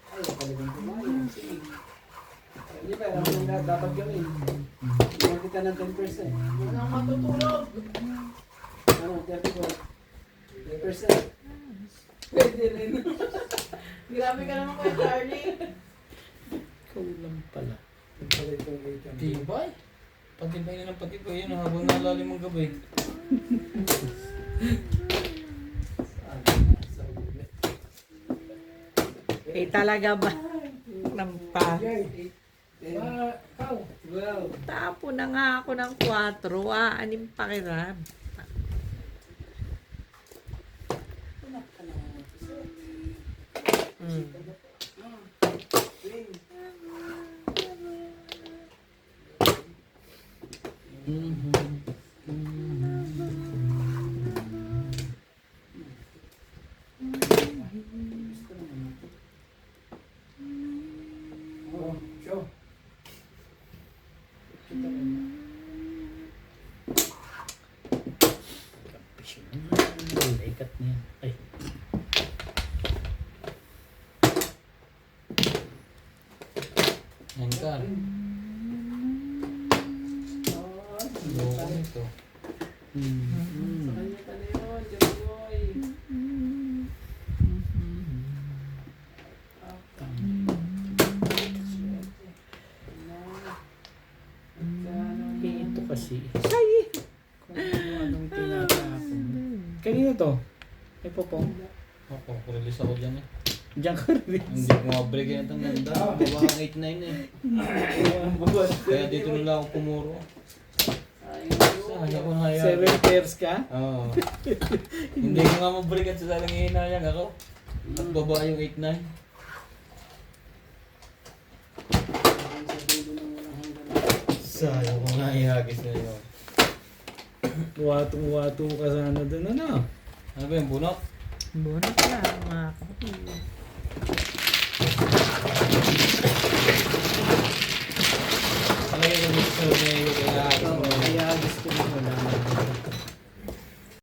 ay, talagang kumain. Sige. Hindi ba, alam mo nang dapat gawin. Kumain ka ng 10%. Walang matutulog. Ano, 34. 10%. Pwede rin. Grabe ka naman kay Charlie. Ikaw lang pala. Tibay? Patibay na ng patibay yun habang nalalim ang gabi. Eh talaga ba? Nampa. Wow. Tapo na nga ako ng 4. Anim pakiram. Oo, sure. Ikat niya. Ay. Yan ka. Loko nito. Sa kanya ka na yun, Jeboy. Ito kasi. Kung anong tinatapon. Kanina to? May popong. Ako, release ako dyan eh. Diyan ka rin. Hindi ko mabreak yan itong ganda. Baba kang 8-9 eh. Kaya dito nila ako pumuro. Sayang ko na kaya. 7 pairs ka? Oo. Hindi ko nga mabreak at sasalang hinayang ako. At baba yung 8-9. Sayang ko nga ihagis na yun. Watong-wato ka sana doon, ano? Ano ba yung bunot? Bonus na mga kapatid. Talaga yung gusto niya yung ihagis mo. Kaya gusto mo wala na.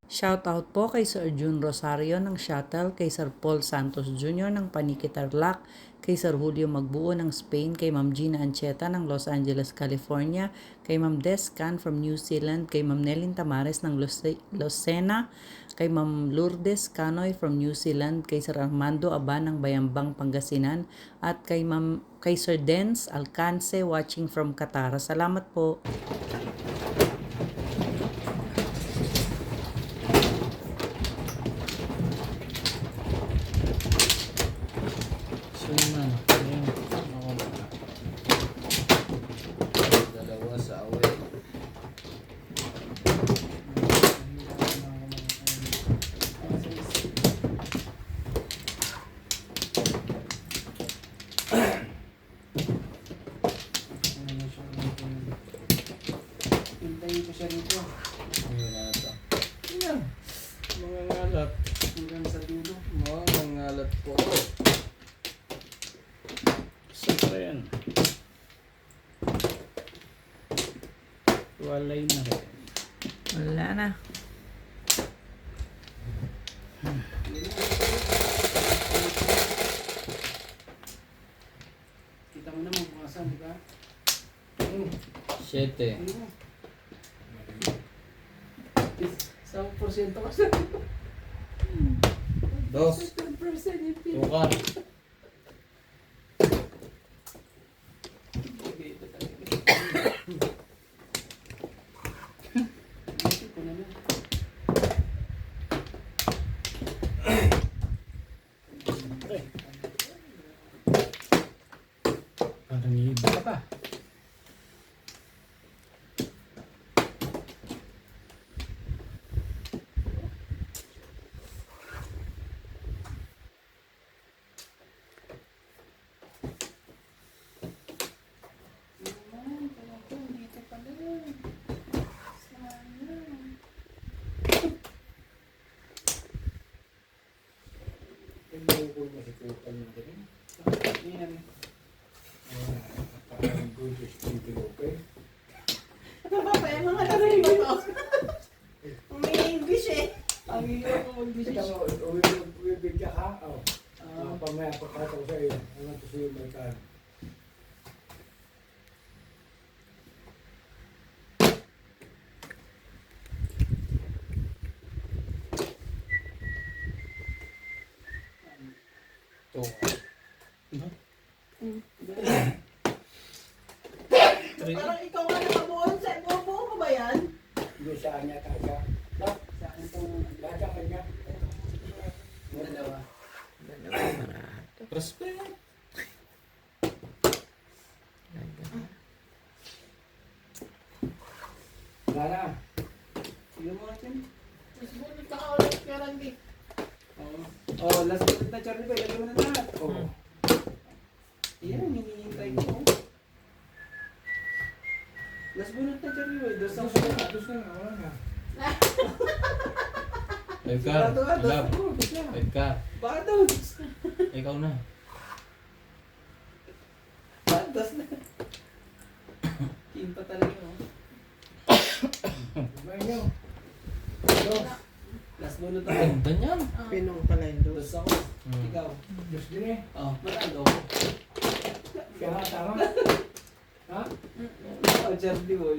Shoutout po kay Sir June Rosario ng Shuttle, kay Sir Paul Santos Jr. ng Panikitarlac, kay Sir Julio Magbuo ng Spain, kay Ma'am Gina Ancheta ng Los Angeles, California, kay Ma'am Des Can from New Zealand, kay Ma'am Nelin Tamares ng Lucena, kay Ma'am Lourdes Canoy from New Zealand, kay Sir Armando Aba ng Bayambang, Pangasinan, at kay Sir Dens Alcance watching from Qatar. Salamat po. So naman. Ayun. Ako. Walay na rin. Wala na. Kita mo naman bukasan, di ba? 7. Ano? 1% kasi. 2. 10% yung pin. Tukar. Isip ko naman. Parang iba ka pa. Naman, kaya ko, dito pala. Sayang. Pinukul mo si Kupan yung ganun. Yan. Parang good speaking okay. Ito pa pa, yung mga lasing ba to? Umi-English eh. Ang hirap mo mag-decision. Ito, bibigyan ka. Oh. Ah, Pamaya, pagkataw sa iyo. Ano ito sa'yo may kan. Tukar. Parang ikaw nga nakabuon sa buo mo ba yan? Hindi sa kanya kaya. saan itong Lahat sa kanya. dalawa? Respect. Wala na. Sige mo natin. Mas bulit ka ulit kay Randy. Oo. Oh, last minute na Charlie Boy. Lagyan mo na lahat. Oo. Iyan, hinihintay ko. Last minute na Charlie Boy. Dos ang Tapos na, wala na. Edgar. Love. Edgar. Baka daw. Ikaw na. Dos na. Kinta talaga. Oh. Kumain nyo. Dos. Last minute na. Ganda niyan. Pinong pala yung dos. Dos ako. Ikaw. Dos din eh. Oh, matalo ako. Kaya nga, tama. Ha? Oh, Charlie Boy.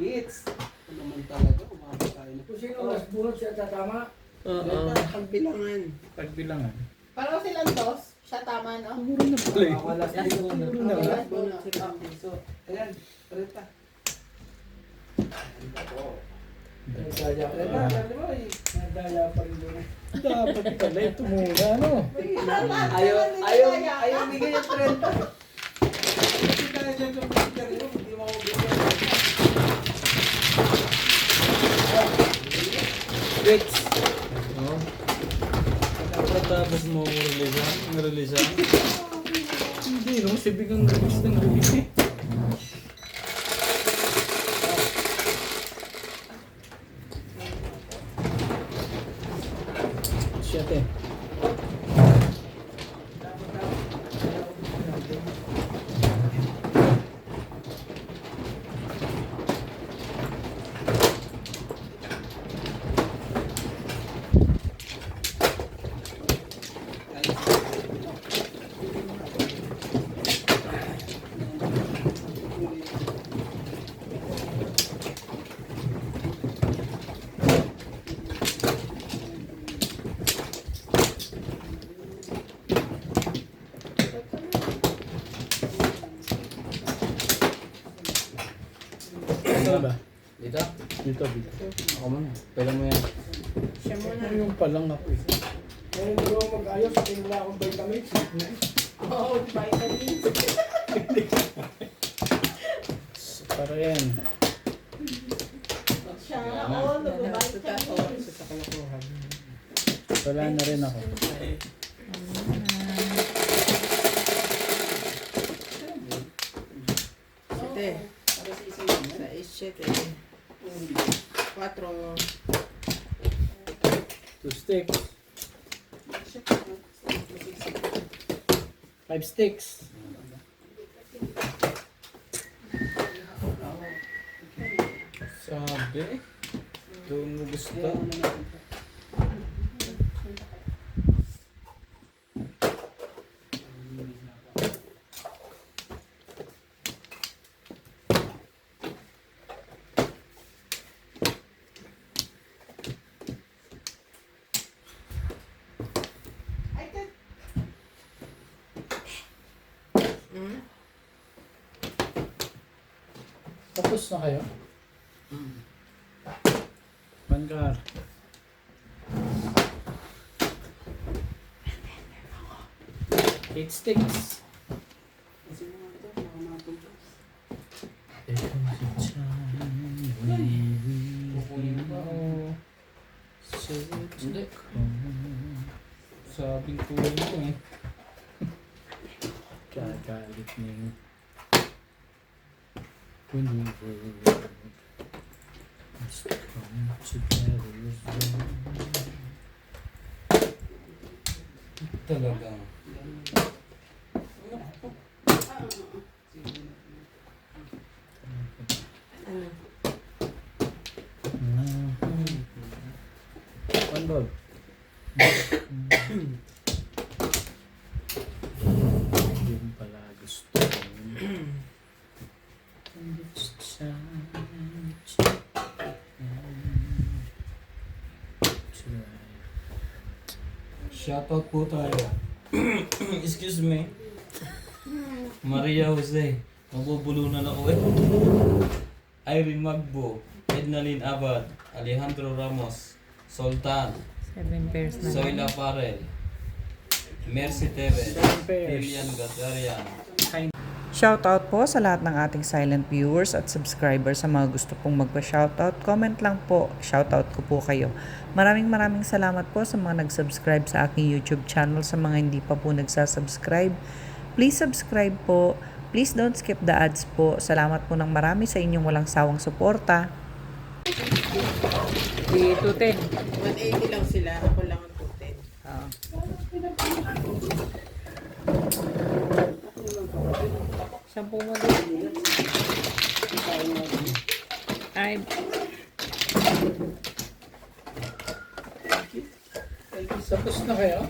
Hits. Ano naman talaga. Umabot tayo na. Kung sino mas bunot siya tatama. Oo. Pagbilangan. Pagbilangan. Parang silang dos. Siya tama, no? Siguro na pala eh. Ako last minute na. Siguro na. Last minute na. So, ayan. 30. Nagdaya pa 30, rin. Charlie Boy. Nagdaya pa rin doon. Dapat pala ito muna, ano? Ayaw bigay yung 30. Kasi tayo dyan kung Charlie Boy, hindi mo ako bigyan. Wait. Oh. Pagkatapos mo release. Hindi, no? Kasi biglang release ng release eh. Shit eh. Ano ba? Dito. Dito, dito. Ako muna. Pala mo yan. Siya muna. Ano yung palang ako eh. Ngayon hindi ako mag-ayos. Tingin wala akong vitamins. Oo, vitamins. Para yan. Siya, oo, Sa nag-vitamins. sa kalokohan. Wala na rin ako. Sete. Para sa isa yun. Sa sete. 4. 2 sticks. 5 sticks. Sabi. Doon mo gusto. Kaya ano natin to. Tapos na kayo? Manggar. Eight sticks. Kasi mga ito, mga matulog. Kukunin pa o Hindi. Sabing kulang mo eh. kagalit na yun. When we were must come together as one. Talaga. One ball. Yun pala gusto ko. And it's time to try. Shoutout po tayo. Excuse me. Maria Jose. Mabubulunan ako eh. Irene Magbo. Ednalyn Abad. Alejandro Ramos. Sultan. 7 pairs na. Zoila Parel. Mercy Teves. 7 pairs. Lilian Gatarian. Shoutout po sa lahat ng ating silent viewers at subscribers. Sa mga gusto pong magpa-shoutout, comment lang po. Shoutout ko po kayo. Maraming salamat po sa mga nag-subscribe sa aking YouTube channel. Sa mga hindi pa po nagsasubscribe, please subscribe po. Please don't skip the ads po. Salamat po ng marami sa inyong walang sawang suporta. Di 210. 180 lang sila. Ako lang ang 210. Sampu mo din. Ay, Tapos na kayo?